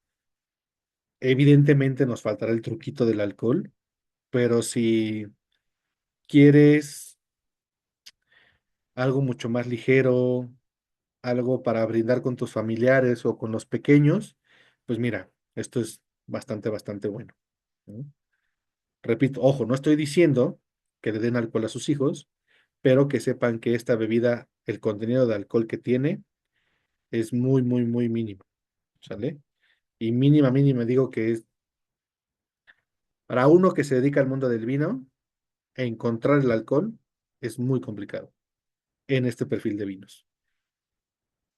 [SPEAKER 1] Evidentemente nos faltará el truquito del alcohol, pero si quieres algo mucho más ligero, algo para brindar con tus familiares o con los pequeños, pues mira, esto es bastante, bastante bueno, ¿no? Repito, ojo, no estoy diciendo que le den alcohol a sus hijos, pero que sepan que esta bebida, el contenido de alcohol que tiene es muy, muy, muy mínimo, ¿sale? Y mínima, mínima, digo que es para uno que se dedica al mundo del vino, encontrar el alcohol es muy complicado en este perfil de vinos.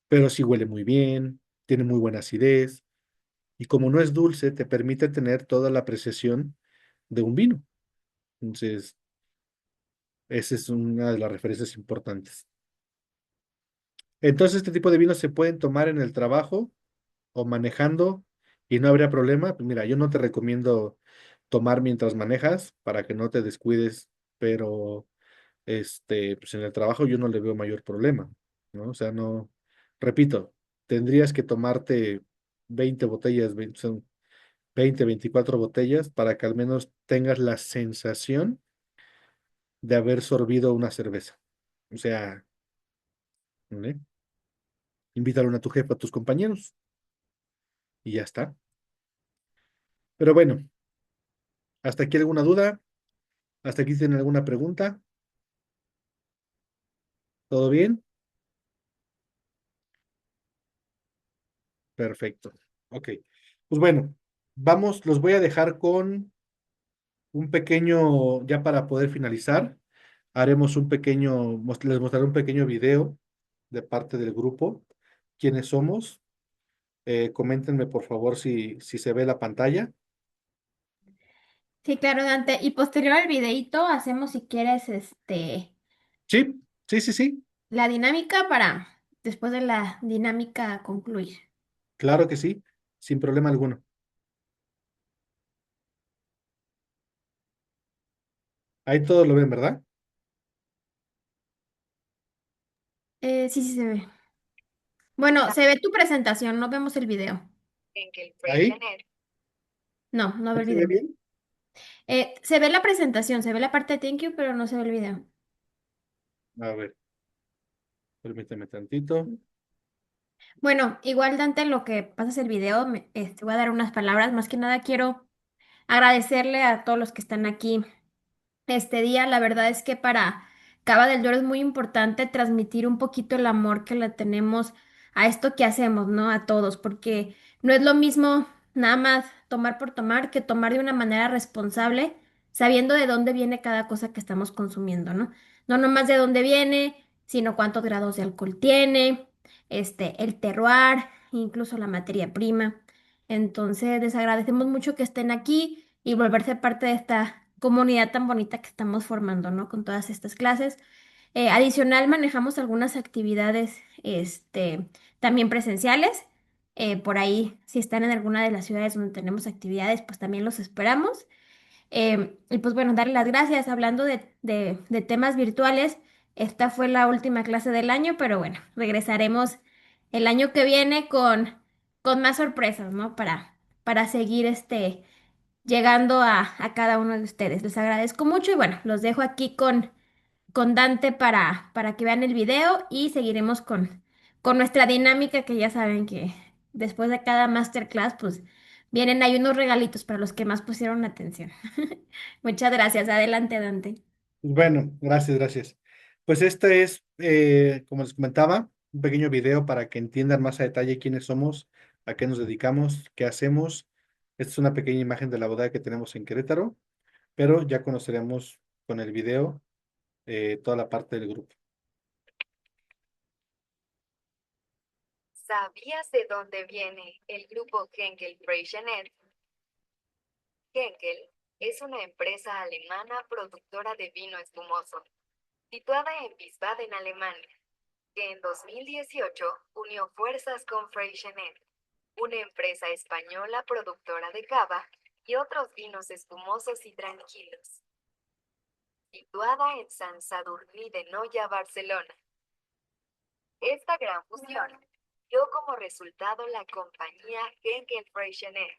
[SPEAKER 1] Pero sí huele muy bien, tiene muy buena acidez y como no es dulce, te permite tener toda la apreciación de un vino. Entonces, esa es una de las referencias importantes. Entonces, este tipo de vinos se pueden tomar en el trabajo o manejando y no habría problema. Pues mira, yo no te recomiendo tomar mientras manejas para que no te descuides, pero pues en el trabajo yo no le veo mayor problema, ¿no? O sea, no, repito, tendrías que tomarte 20 botellas, son 20, 24 botellas para que al menos tengas la sensación de haber sorbido una cerveza. O sea, ¿vale? Invítalo a tu jefe, a tus compañeros. y ya está. Pero bueno, ¿hasta aquí alguna duda? ¿Hasta aquí tienen alguna pregunta? ¿Todo bien? Perfecto. Ok. Pues bueno, vamos, los voy a dejar con un pequeño, ya para poder finalizar, haremos un pequeño, les mostraré un pequeño video de parte del grupo, quiénes somos. Coméntenme por favor si se ve la pantalla.
[SPEAKER 2] Sí, claro, Dante. Y posterior al videíto, hacemos si quieres,
[SPEAKER 1] Sí, sí, sí, sí,
[SPEAKER 2] la dinámica para después de la dinámica concluir.
[SPEAKER 1] claro que sí, sin problema alguno. Ahí todos lo ven, ¿verdad?
[SPEAKER 2] Sí, sí se ve. Bueno, se ve tu presentación, no vemos el video.
[SPEAKER 1] Ahí,
[SPEAKER 2] No, no ve
[SPEAKER 1] ¿ahí
[SPEAKER 2] el
[SPEAKER 1] se ve
[SPEAKER 2] video.
[SPEAKER 1] bien?
[SPEAKER 2] Se ve la presentación, se ve la parte de thank you, pero no se ve el video.
[SPEAKER 1] A ver, permíteme tantito.
[SPEAKER 2] Bueno, igual Dante, lo que pasa es el video, voy a dar unas palabras. Más que nada quiero agradecerle a todos los que están aquí este día. La verdad es que para Cava del Duero es muy importante transmitir un poquito el amor que le tenemos a esto que hacemos, ¿no? A todos, porque no es lo mismo nada más tomar por tomar que tomar de una manera responsable, sabiendo de dónde viene cada cosa que estamos consumiendo, ¿no? No nomás de dónde viene, sino cuántos grados de alcohol tiene, el terroir, incluso la materia prima. Entonces, les agradecemos mucho que estén aquí y volverse parte de esta comunidad tan bonita que estamos formando, ¿no? Con todas estas clases. Adicional, manejamos algunas actividades, también presenciales. Por ahí, si están en alguna de las ciudades donde tenemos actividades, pues también los esperamos. Y pues bueno, darle las gracias. Hablando de temas virtuales, esta fue la última clase del año, pero bueno, regresaremos el año que viene con más sorpresas, ¿no? Para seguir llegando a cada uno de ustedes. Les agradezco mucho y bueno, los dejo aquí con Dante para que vean el video y seguiremos con nuestra dinámica que ya saben que después de cada masterclass, pues vienen ahí unos regalitos para los que más pusieron atención. Muchas gracias. Adelante, Dante.
[SPEAKER 1] Bueno, gracias, gracias. Pues este es, como les comentaba, un pequeño video para que entiendan más a detalle quiénes somos, a qué nos dedicamos, qué hacemos. Esta es una pequeña imagen de la bodega que tenemos en Querétaro, pero ya conoceremos con el video toda la parte del grupo.
[SPEAKER 4] ¿Sabías de dónde viene el grupo Henkel Freixenet? Henkel es una empresa alemana productora de vino espumoso, situada en Wiesbaden, Alemania, que en 2018 unió fuerzas con Freixenet, una empresa española productora de cava y otros vinos espumosos y tranquilos. Situada en Sant Sadurní de Noia, Barcelona. Esta gran fusión dio como resultado la compañía Henkel Freixenet,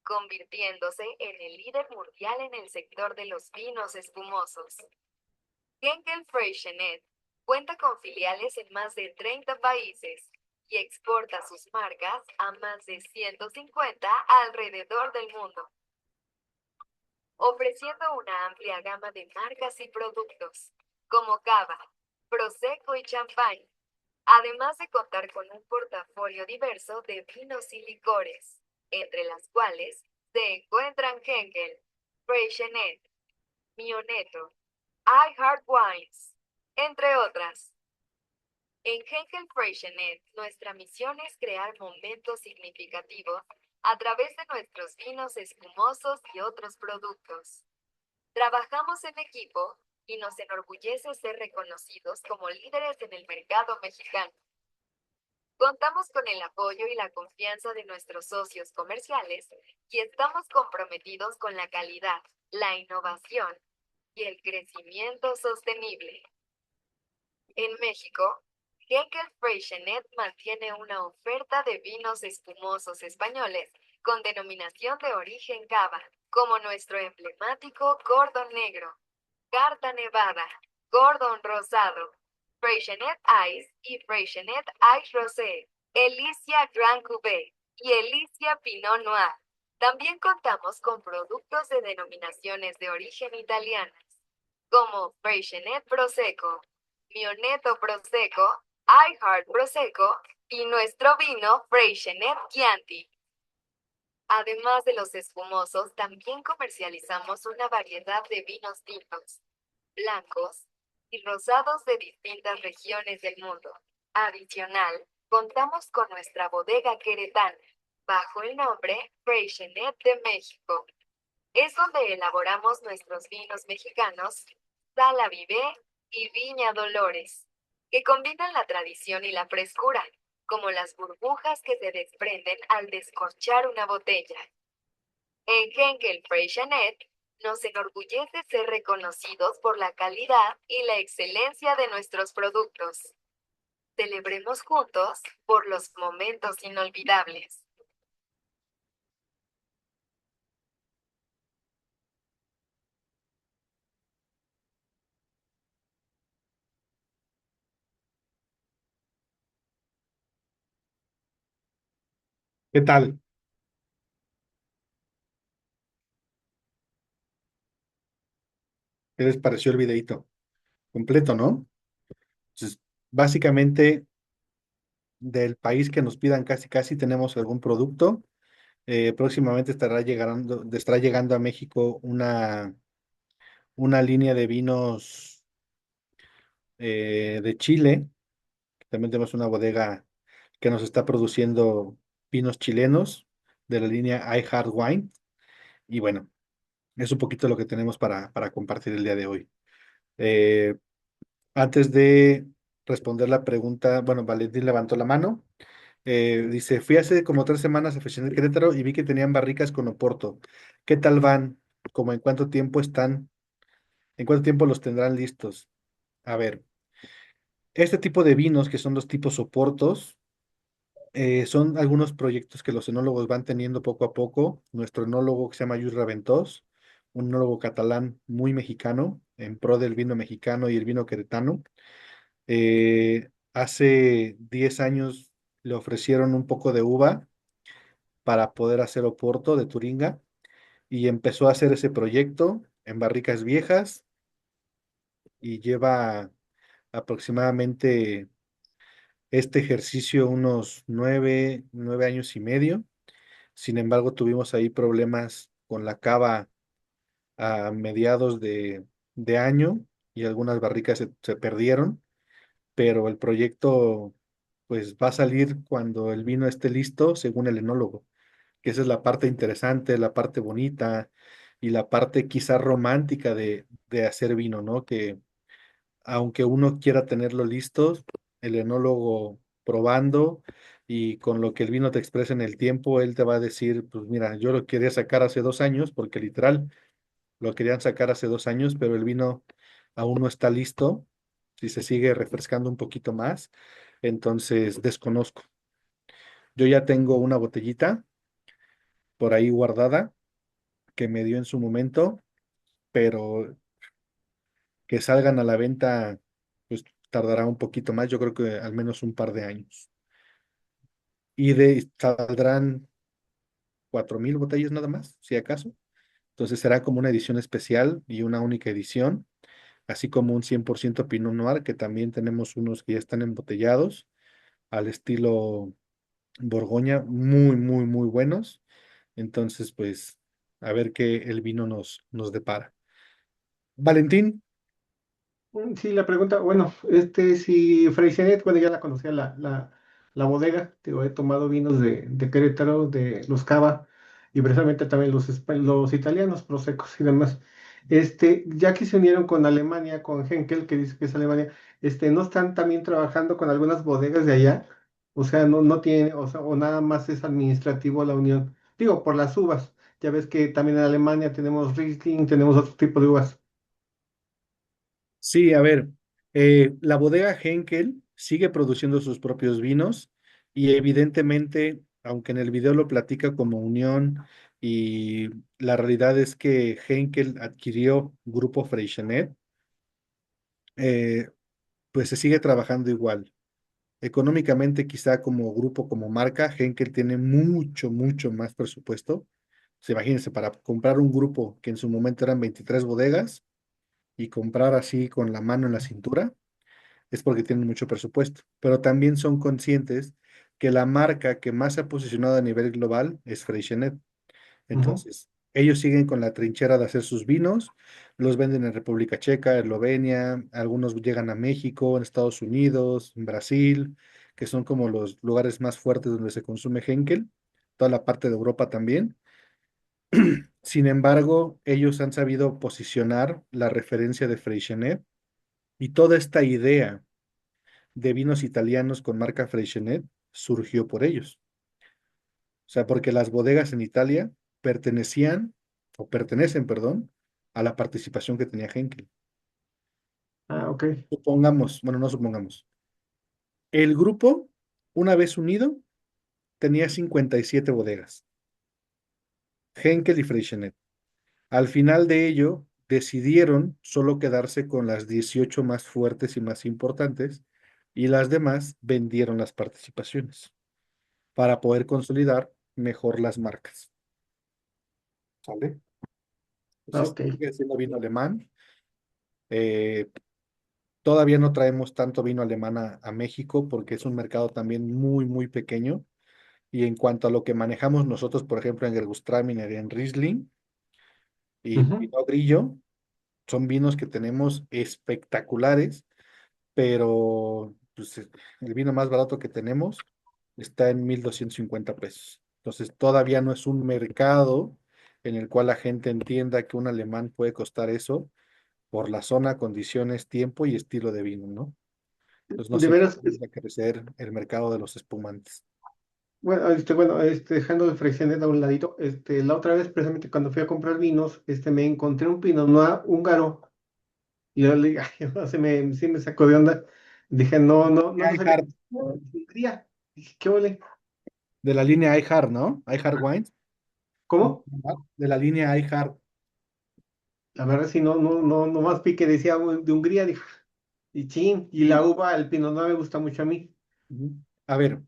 [SPEAKER 4] convirtiéndose en el líder mundial en el sector de los vinos espumosos. Henkel Freixenet cuenta con filiales en más de 30 países y exporta sus marcas a más de 150 alrededor del mundo, ofreciendo una amplia gama de marcas y productos, como cava, prosecco y champán, además de contar con un portafolio diverso de vinos y licores, entre las cuales se encuentran Henkel, Freixenet, Mioneto, I Heart Wines, entre otras. En Henkel Freixenet, nuestra misión es crear momentos significativos a través de nuestros vinos espumosos y otros productos. Trabajamos en equipo y nos enorgullece ser reconocidos como líderes en el mercado mexicano. Contamos con el apoyo y la confianza de nuestros socios comerciales y estamos comprometidos con la calidad, la innovación y el crecimiento sostenible. En México, Henkel Freixenet mantiene una oferta de vinos espumosos españoles con denominación de origen cava, como nuestro emblemático Gordon Negro, Carta Nevada, Gordon Rosado, Freixenet Ice y Freixenet Ice Rosé, Elicia Grand Cuvée, y Elicia Pinot Noir. También contamos con productos de denominaciones de origen italianas, como Freixenet Prosecco, Mioneto Prosecco, I Heart Prosecco y nuestro vino Freixenet Chianti. Además de los espumosos, también comercializamos una variedad de vinos tintos, blancos y rosados de distintas regiones del mundo. Adicional, contamos con nuestra bodega queretana, bajo el nombre Freixenet de México. Es donde elaboramos nuestros vinos mexicanos, Sala Vivé y Viña Dolores, que combinan la tradición y la frescura, como las burbujas que se desprenden al descorchar una botella. En Henkel Freixenet nos enorgullece ser reconocidos por la calidad y la excelencia de nuestros productos. Celebremos juntos por los momentos inolvidables.
[SPEAKER 1] ¿Qué tal? ¿Qué les pareció el videíto? Completo, ¿no? Entonces, básicamente, del país que nos pidan casi casi tenemos algún producto. Próximamente estará llegando a México una línea de vinos de Chile. También tenemos una bodega que nos está produciendo vinos chilenos de la línea I Heart Wine. Y bueno, es un poquito lo que tenemos para compartir el día de hoy. Eh, Antes de responder la pregunta, bueno, Valentín levantó la mano. Dice, fui hace como 3 semanas a Festival de Querétaro y vi que tenían barricas con Oporto. ¿Qué tal van? ¿Cómo en cuánto tiempo están? ¿En cuánto tiempo los tendrán listos? A ver, este tipo de vinos, que son los tipos Oportos, son algunos proyectos que los enólogos van teniendo poco a poco. Nuestro enólogo que se llama Lluís Raventós, un enólogo catalán muy mexicano, en pro del vino mexicano y el vino queretano. Hace 10 años le ofrecieron un poco de uva para poder hacer Oporto de Turinga y empezó a hacer ese proyecto en barricas viejas y lleva aproximadamente este ejercicio unos 9 años y medio. Sin embargo, tuvimos ahí problemas con la cava a mediados de año y algunas barricas se perdieron, pero el proyecto pues va a salir cuando el vino esté listo, según el enólogo, que esa es la parte interesante, la parte bonita y la parte quizá romántica de hacer vino, ¿no? Que aunque uno quiera tenerlo listo, el enólogo probando y con lo que el vino te expresa en el tiempo, él te va a decir, pues mira, yo lo quería sacar hace 2 años, porque literal lo querían sacar hace 2 años, pero el vino aún no está listo, si se sigue refrescando un poquito más, entonces desconozco. Yo ya tengo una botellita por ahí guardada que me dio en su momento, pero que salgan a la venta, pues tardará un poquito más, yo creo que al menos un par de años. Saldrán 4,000 botellas nada más, si acaso. Entonces será como una edición especial y una única edición, así como un 100% Pinot Noir, que también tenemos unos que ya están embotellados al estilo Borgoña, muy, muy, muy buenos. Entonces, pues, a ver qué el vino nos depara. Valentín,
[SPEAKER 3] Sí, la pregunta, bueno, si Freixenet, bueno, ya la conocía la bodega, digo, he tomado vinos de Querétaro, de los Cava, y precisamente también los italianos, prosecos y demás. Ya que se unieron con Alemania, con Henkel, que dice que es Alemania, ¿no están también trabajando con algunas bodegas de allá? O sea, no tiene, o sea, o nada más es administrativo la unión. Digo, por las uvas. Ya ves que también en Alemania tenemos Riesling, tenemos otro tipo de uvas.
[SPEAKER 1] sí, a ver, la bodega Henkel sigue produciendo sus propios vinos y evidentemente, aunque en el video lo platica como unión y la realidad es que Henkel adquirió Grupo Freixenet, pues se sigue trabajando igual. Económicamente, quizá como grupo, como marca, Henkel tiene mucho, mucho más presupuesto. Se imagínense, para comprar un grupo que en su momento eran 23 bodegas y comprar así con la mano en la cintura, es porque tienen mucho presupuesto. Pero también son conscientes que la marca que más se ha posicionado a nivel global es Freixenet.
[SPEAKER 3] Ujú.
[SPEAKER 1] Entonces, ellos siguen con la trinchera de hacer sus vinos, los venden en República Checa, Eslovenia, algunos llegan a México, en Estados Unidos, en Brasil, que son como los lugares más fuertes donde se consume Henkel, toda la parte de Europa también. Sin embargo, ellos han sabido posicionar la referencia de Freixenet y toda esta idea de vinos italianos con marca Freixenet surgió por ellos. O sea, porque las bodegas en Italia pertenecían, o pertenecen, perdón, a la participación que tenía Henkel.
[SPEAKER 3] Ah, ok.
[SPEAKER 1] Supongamos, bueno, no supongamos. El grupo, una vez unido, tenía 57 bodegas, Henkel y Freixenet. Al final de ello, decidieron solo quedarse con las 18 más fuertes y más importantes, y las demás vendieron las participaciones para poder consolidar mejor las marcas. ¿Sale?
[SPEAKER 3] Ah,
[SPEAKER 1] Entonces,
[SPEAKER 3] ok.
[SPEAKER 1] sigue siendo vino alemán. Eh, Todavía no traemos tanto vino alemán a México porque es un mercado también muy, muy pequeño. Y en cuanto a lo que manejamos nosotros, por ejemplo, en Gewürztraminer, en Riesling y
[SPEAKER 3] Ujú.
[SPEAKER 1] Pinot Grillo, son vinos que tenemos espectaculares, pero pues, el vino más barato que tenemos está en 1,250 pesos. Entonces, todavía no es un mercado en el cual la gente entienda que un alemán puede costar eso por la zona, condiciones, tiempo y estilo de vino, ¿no? Pues no
[SPEAKER 3] De
[SPEAKER 1] sé qué
[SPEAKER 3] veras,
[SPEAKER 1] va a crecer el mercado de los espumantes.
[SPEAKER 3] dejando el Freixenet a un ladito, la otra vez, precisamente cuando fui a comprar vinos, me encontré un Pinot Noir húngaro. Y yo le dije, ay, no, sí me sacó de onda. Dije, no, no, no, no sabía que
[SPEAKER 1] iHeart,
[SPEAKER 3] era de Hungría. Dije, ¿qué ole?
[SPEAKER 1] de la línea iHeart, ¿no? iHeart Wines,
[SPEAKER 3] ¿Cómo?
[SPEAKER 1] de la línea iHeart.
[SPEAKER 3] La verdad, sí, no, no, no, no más pique decía de Hungría, dije, y chin, y la
[SPEAKER 1] Sí.
[SPEAKER 3] uva, el Pinot Noir me gusta mucho a mí.
[SPEAKER 1] Ujú. A ver,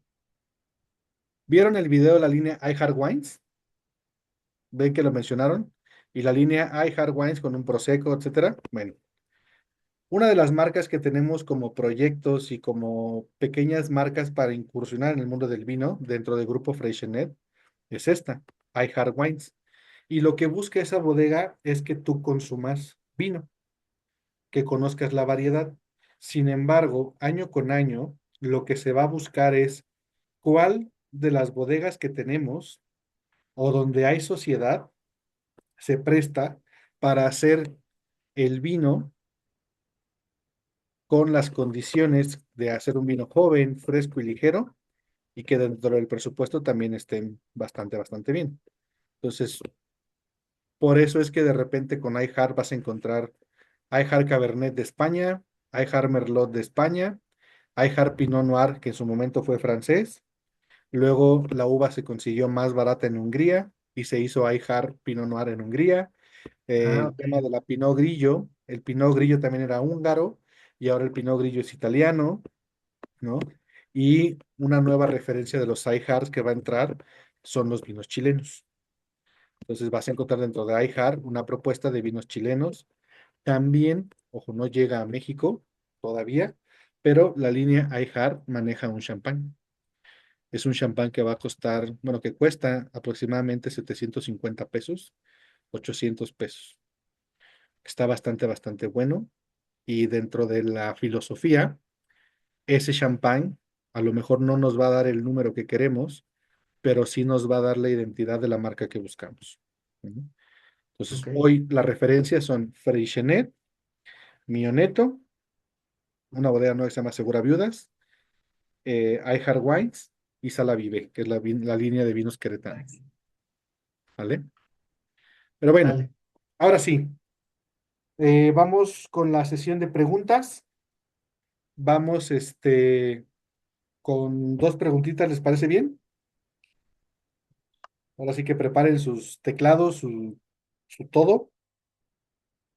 [SPEAKER 1] ¿vieron el video de la línea iHeart Wines? ¿Ven que lo mencionaron? Y la línea iHeart Wines con un Prosecco, etcétera. Bueno, una de las marcas que tenemos como proyectos y como pequeñas marcas para incursionar en el mundo del vino dentro del grupo Freixenet es esta, iHeart Wines. Y lo que busca esa bodega es que tú consumas vino, que conozcas la variedad. Sin embargo, año con año, lo que se va a buscar es cuál de las bodegas que tenemos o donde hay sociedad se presta para hacer el vino con las condiciones de hacer un vino joven, fresco y ligero y que dentro del presupuesto también estén bastante, bastante bien. Entonces, por eso es que de repente con iHeart vas a encontrar iHeart Cabernet de España, iHeart Merlot de España, iHeart Pinot Noir, que en su momento fue francés. Luego la uva se consiguió más barata en Hungría y se hizo iHeart Pinot Noir en Hungría.
[SPEAKER 3] Ah,
[SPEAKER 1] El
[SPEAKER 3] ok,
[SPEAKER 1] tema de la Pinot Grillo, el Pinot Grillo también era húngaro y ahora el Pinot Grillo es italiano, ¿no? Y una nueva referencia de los iHearts que va a entrar son los vinos chilenos. Entonces vas a encontrar dentro de iHeart una propuesta de vinos chilenos. También, ojo, no llega a México todavía, pero la línea iHeart maneja un champán. Es un champán que va a costar, bueno, que cuesta aproximadamente 750 pesos, 800 pesos. Está bastante, bastante bueno. Y dentro de la filosofía, ese champán a lo mejor no nos va a dar el número que queremos, pero sí nos va a dar la identidad de la marca que buscamos. Ujú. Entonces,
[SPEAKER 3] ok,
[SPEAKER 1] hoy las referencias son Freixenet, Mioneto, una bodega nueva que se llama Segura Viudas, iHeart Wines y Sala Vive, que es la línea de vinos queretanos. ¿Vale? Pero bueno,
[SPEAKER 3] sale.
[SPEAKER 1] ahora sí, vamos con la sesión de preguntas. Vamos, con dos preguntitas, ¿les parece bien? Ahora sí que preparen sus teclados, su todo,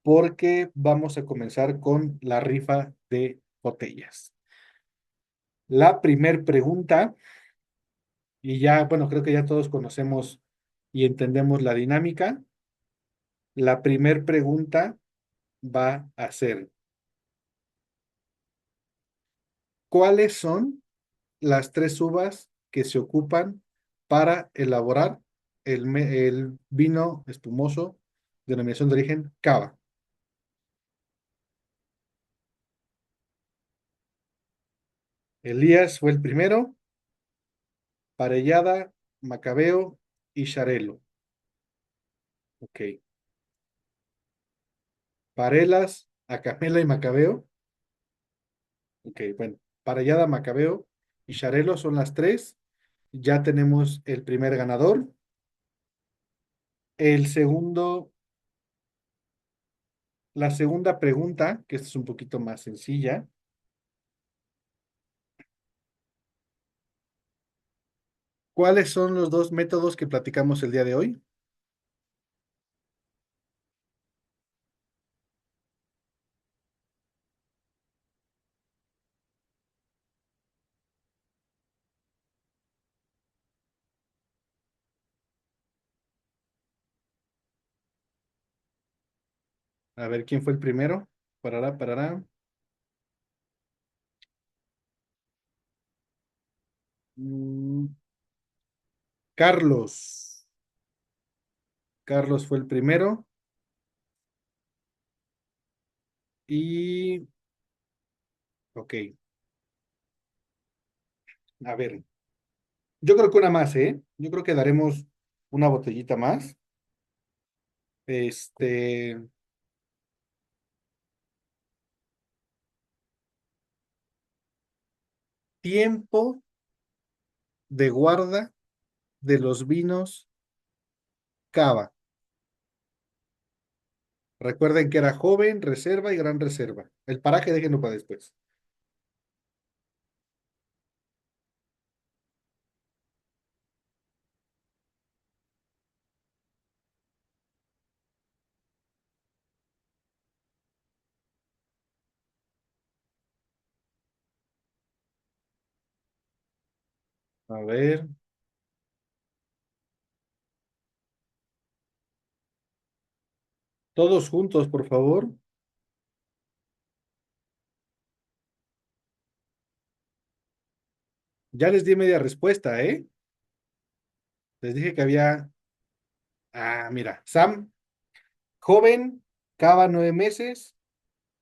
[SPEAKER 1] porque vamos a comenzar con la rifa de botellas. La primer pregunta, y ya, bueno, creo que ya todos conocemos y entendemos la dinámica. La primer pregunta va a ser, ¿cuáles son las tres uvas que se ocupan para elaborar el vino espumoso, denominación de origen cava? Elías fue el primero, Parellada, Macabeo y Xarelo. Ok. Parelas, Acapela y Macabeo. Ok, bueno. Parellada, Macabeo y Xarelo son las tres. Ya tenemos el primer ganador. El segundo, la segunda pregunta, que esta es un poquito más sencilla. ¿Cuáles son los dos métodos que platicamos el día de hoy? A ver, ¿quién fue el primero? Parará, parará. Mm, Carlos. Carlos fue el primero. Y, ok, a ver. Yo creo que una más, ¿eh? Yo creo que daremos una botellita más. Este, tiempo de guarda de los vinos cava. Recuerden que era joven, reserva y gran reserva. El paraje déjenlo para después. A ver, todos juntos, por favor. Ya les di media respuesta, ¿eh? Les dije que había. Ah, mira, Sam, joven, cava 9 meses,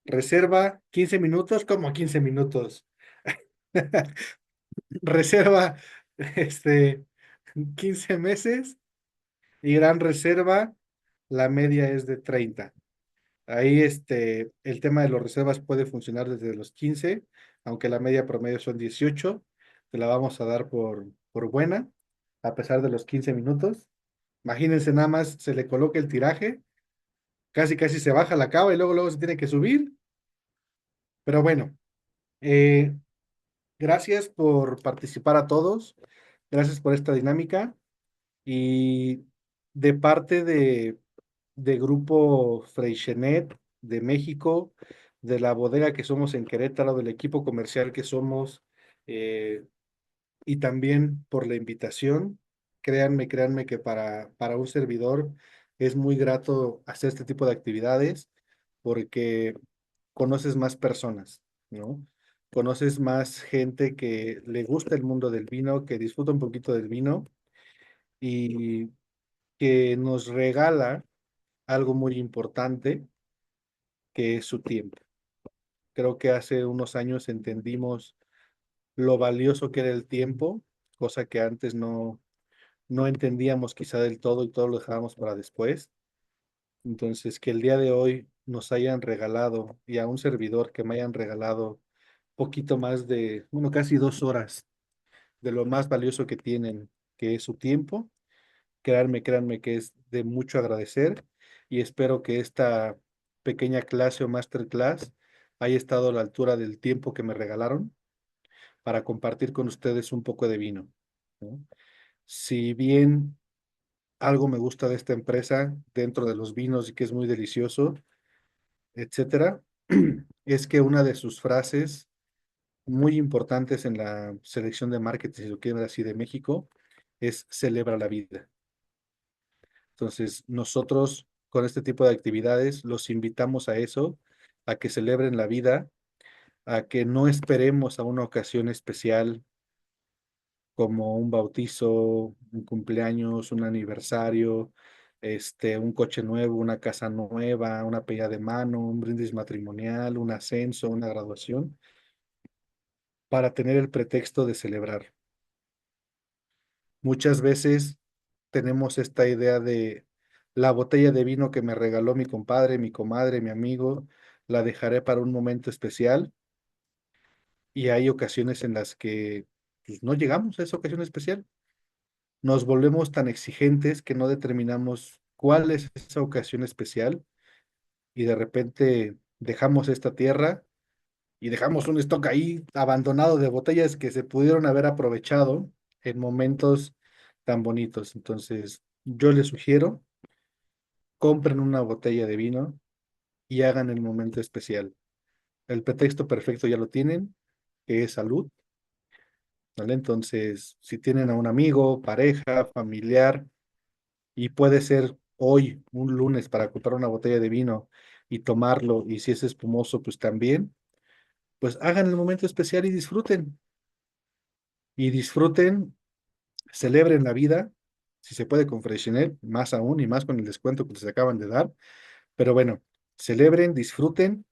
[SPEAKER 1] reserva 15 minutos, como 15 minutos. Reserva, este, 15 meses y gran reserva, la media es de 30. Ahí, el tema de las reservas puede funcionar desde los 15, aunque la media promedio son 18. Te la vamos a dar por buena, a pesar de los 15 minutos. Imagínense nada más, se le coloca el tiraje, casi casi se baja la cava y luego se tiene que subir. Pero bueno, eh, gracias por participar a todos. Gracias por esta dinámica. Y de parte de Grupo Freixenet de México, de la bodega que somos en Querétaro, del equipo comercial que somos, eh, y también por la invitación. Créanme que para un servidor es muy grato hacer este tipo de actividades porque conoces más personas, ¿no? Conoces más gente que le gusta el mundo del vino, que disfruta un poquito del vino y que nos regala algo muy importante, que es su tiempo. Creo que hace unos años entendimos lo valioso que era el tiempo, cosa que antes no entendíamos quizá del todo y todo lo dejábamos para después. Entonces, que el día de hoy nos hayan regalado y a un servidor que me hayan regalado poquito más de, bueno, casi 2 horas de lo más valioso que tienen, que es su tiempo. Créanme que es de mucho agradecer y espero que esta pequeña clase o masterclass haya estado a la altura del tiempo que me regalaron para compartir con ustedes un poco de vino, ¿no? Si bien algo me gusta de esta empresa dentro de los vinos y que es muy delicioso, etcétera, es que una de sus frases muy importantes en la selección de marketing, si lo quieren ver así, de México, es celebra la vida. Entonces, nosotros con este tipo de actividades los invitamos a eso, a que celebren la vida, a que no esperemos a una ocasión especial como un bautizo, un cumpleaños, un aniversario, un coche nuevo, una casa nueva, una pedida de mano, un brindis matrimonial, un ascenso, una graduación, para tener el pretexto de celebrar. Muchas veces tenemos esta idea de la botella de vino que me regaló mi compadre, mi comadre, mi amigo, la dejaré para un momento especial, y hay ocasiones en las que pues, no llegamos a esa ocasión especial. Nos volvemos tan exigentes que no determinamos cuál es esa ocasión especial, y de repente dejamos esta tierra y dejamos un stock ahí abandonado de botellas que se pudieron haber aprovechado en momentos tan bonitos. Entonces, yo les sugiero, compren una botella de vino y hagan el momento especial. El pretexto perfecto ya lo tienen, que es salud, ¿vale? Entonces, si tienen a un amigo, pareja, familiar, y puede ser hoy, un lunes, para comprar una botella de vino y tomarlo, y si es espumoso, pues también, pues hagan el momento especial y disfruten, celebren la vida, si se puede con Freixenet, más aún y más con el descuento que les acaban de dar, pero bueno, celebren, disfruten,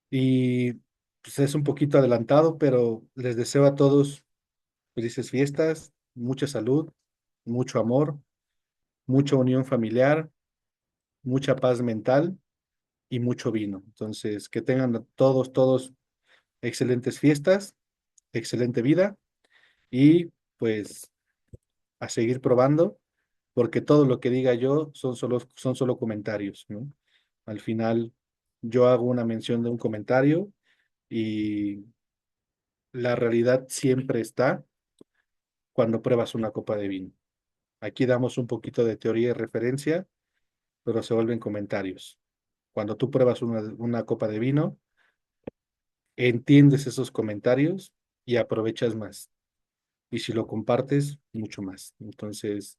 [SPEAKER 1] y pues es un poquito adelantado, pero les deseo a todos felices fiestas, mucha salud, mucho amor, mucha unión familiar, mucha paz mental y mucho vino. Entonces, que tengan todos excelentes fiestas, excelente vida, y pues a seguir probando, porque todo lo que diga yo son solo comentarios, ¿no? Al final, yo hago una mención de un comentario, y la realidad siempre está cuando pruebas una copa de vino. Aquí damos un poquito de teoría y referencia, pero se vuelven comentarios. Cuando tú pruebas una copa de vino, entiendes esos comentarios y aprovechas más. Y si lo compartes, mucho más. Entonces,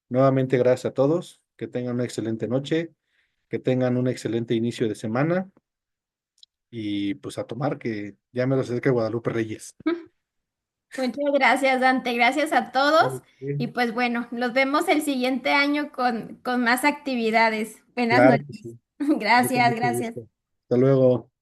[SPEAKER 1] nuevamente gracias a todos, que tengan una excelente noche, que tengan un excelente inicio de semana, y pues a tomar, que ya me lo acerca Guadalupe Reyes.
[SPEAKER 2] Muchas gracias, Dante. Gracias a todos. Y pues bueno, nos vemos el siguiente año con más actividades. Buenas
[SPEAKER 1] Claro que
[SPEAKER 2] noches.
[SPEAKER 1] sí, yo con
[SPEAKER 2] Gracias,
[SPEAKER 1] mucho
[SPEAKER 2] gracias.
[SPEAKER 1] gusto. Hasta luego.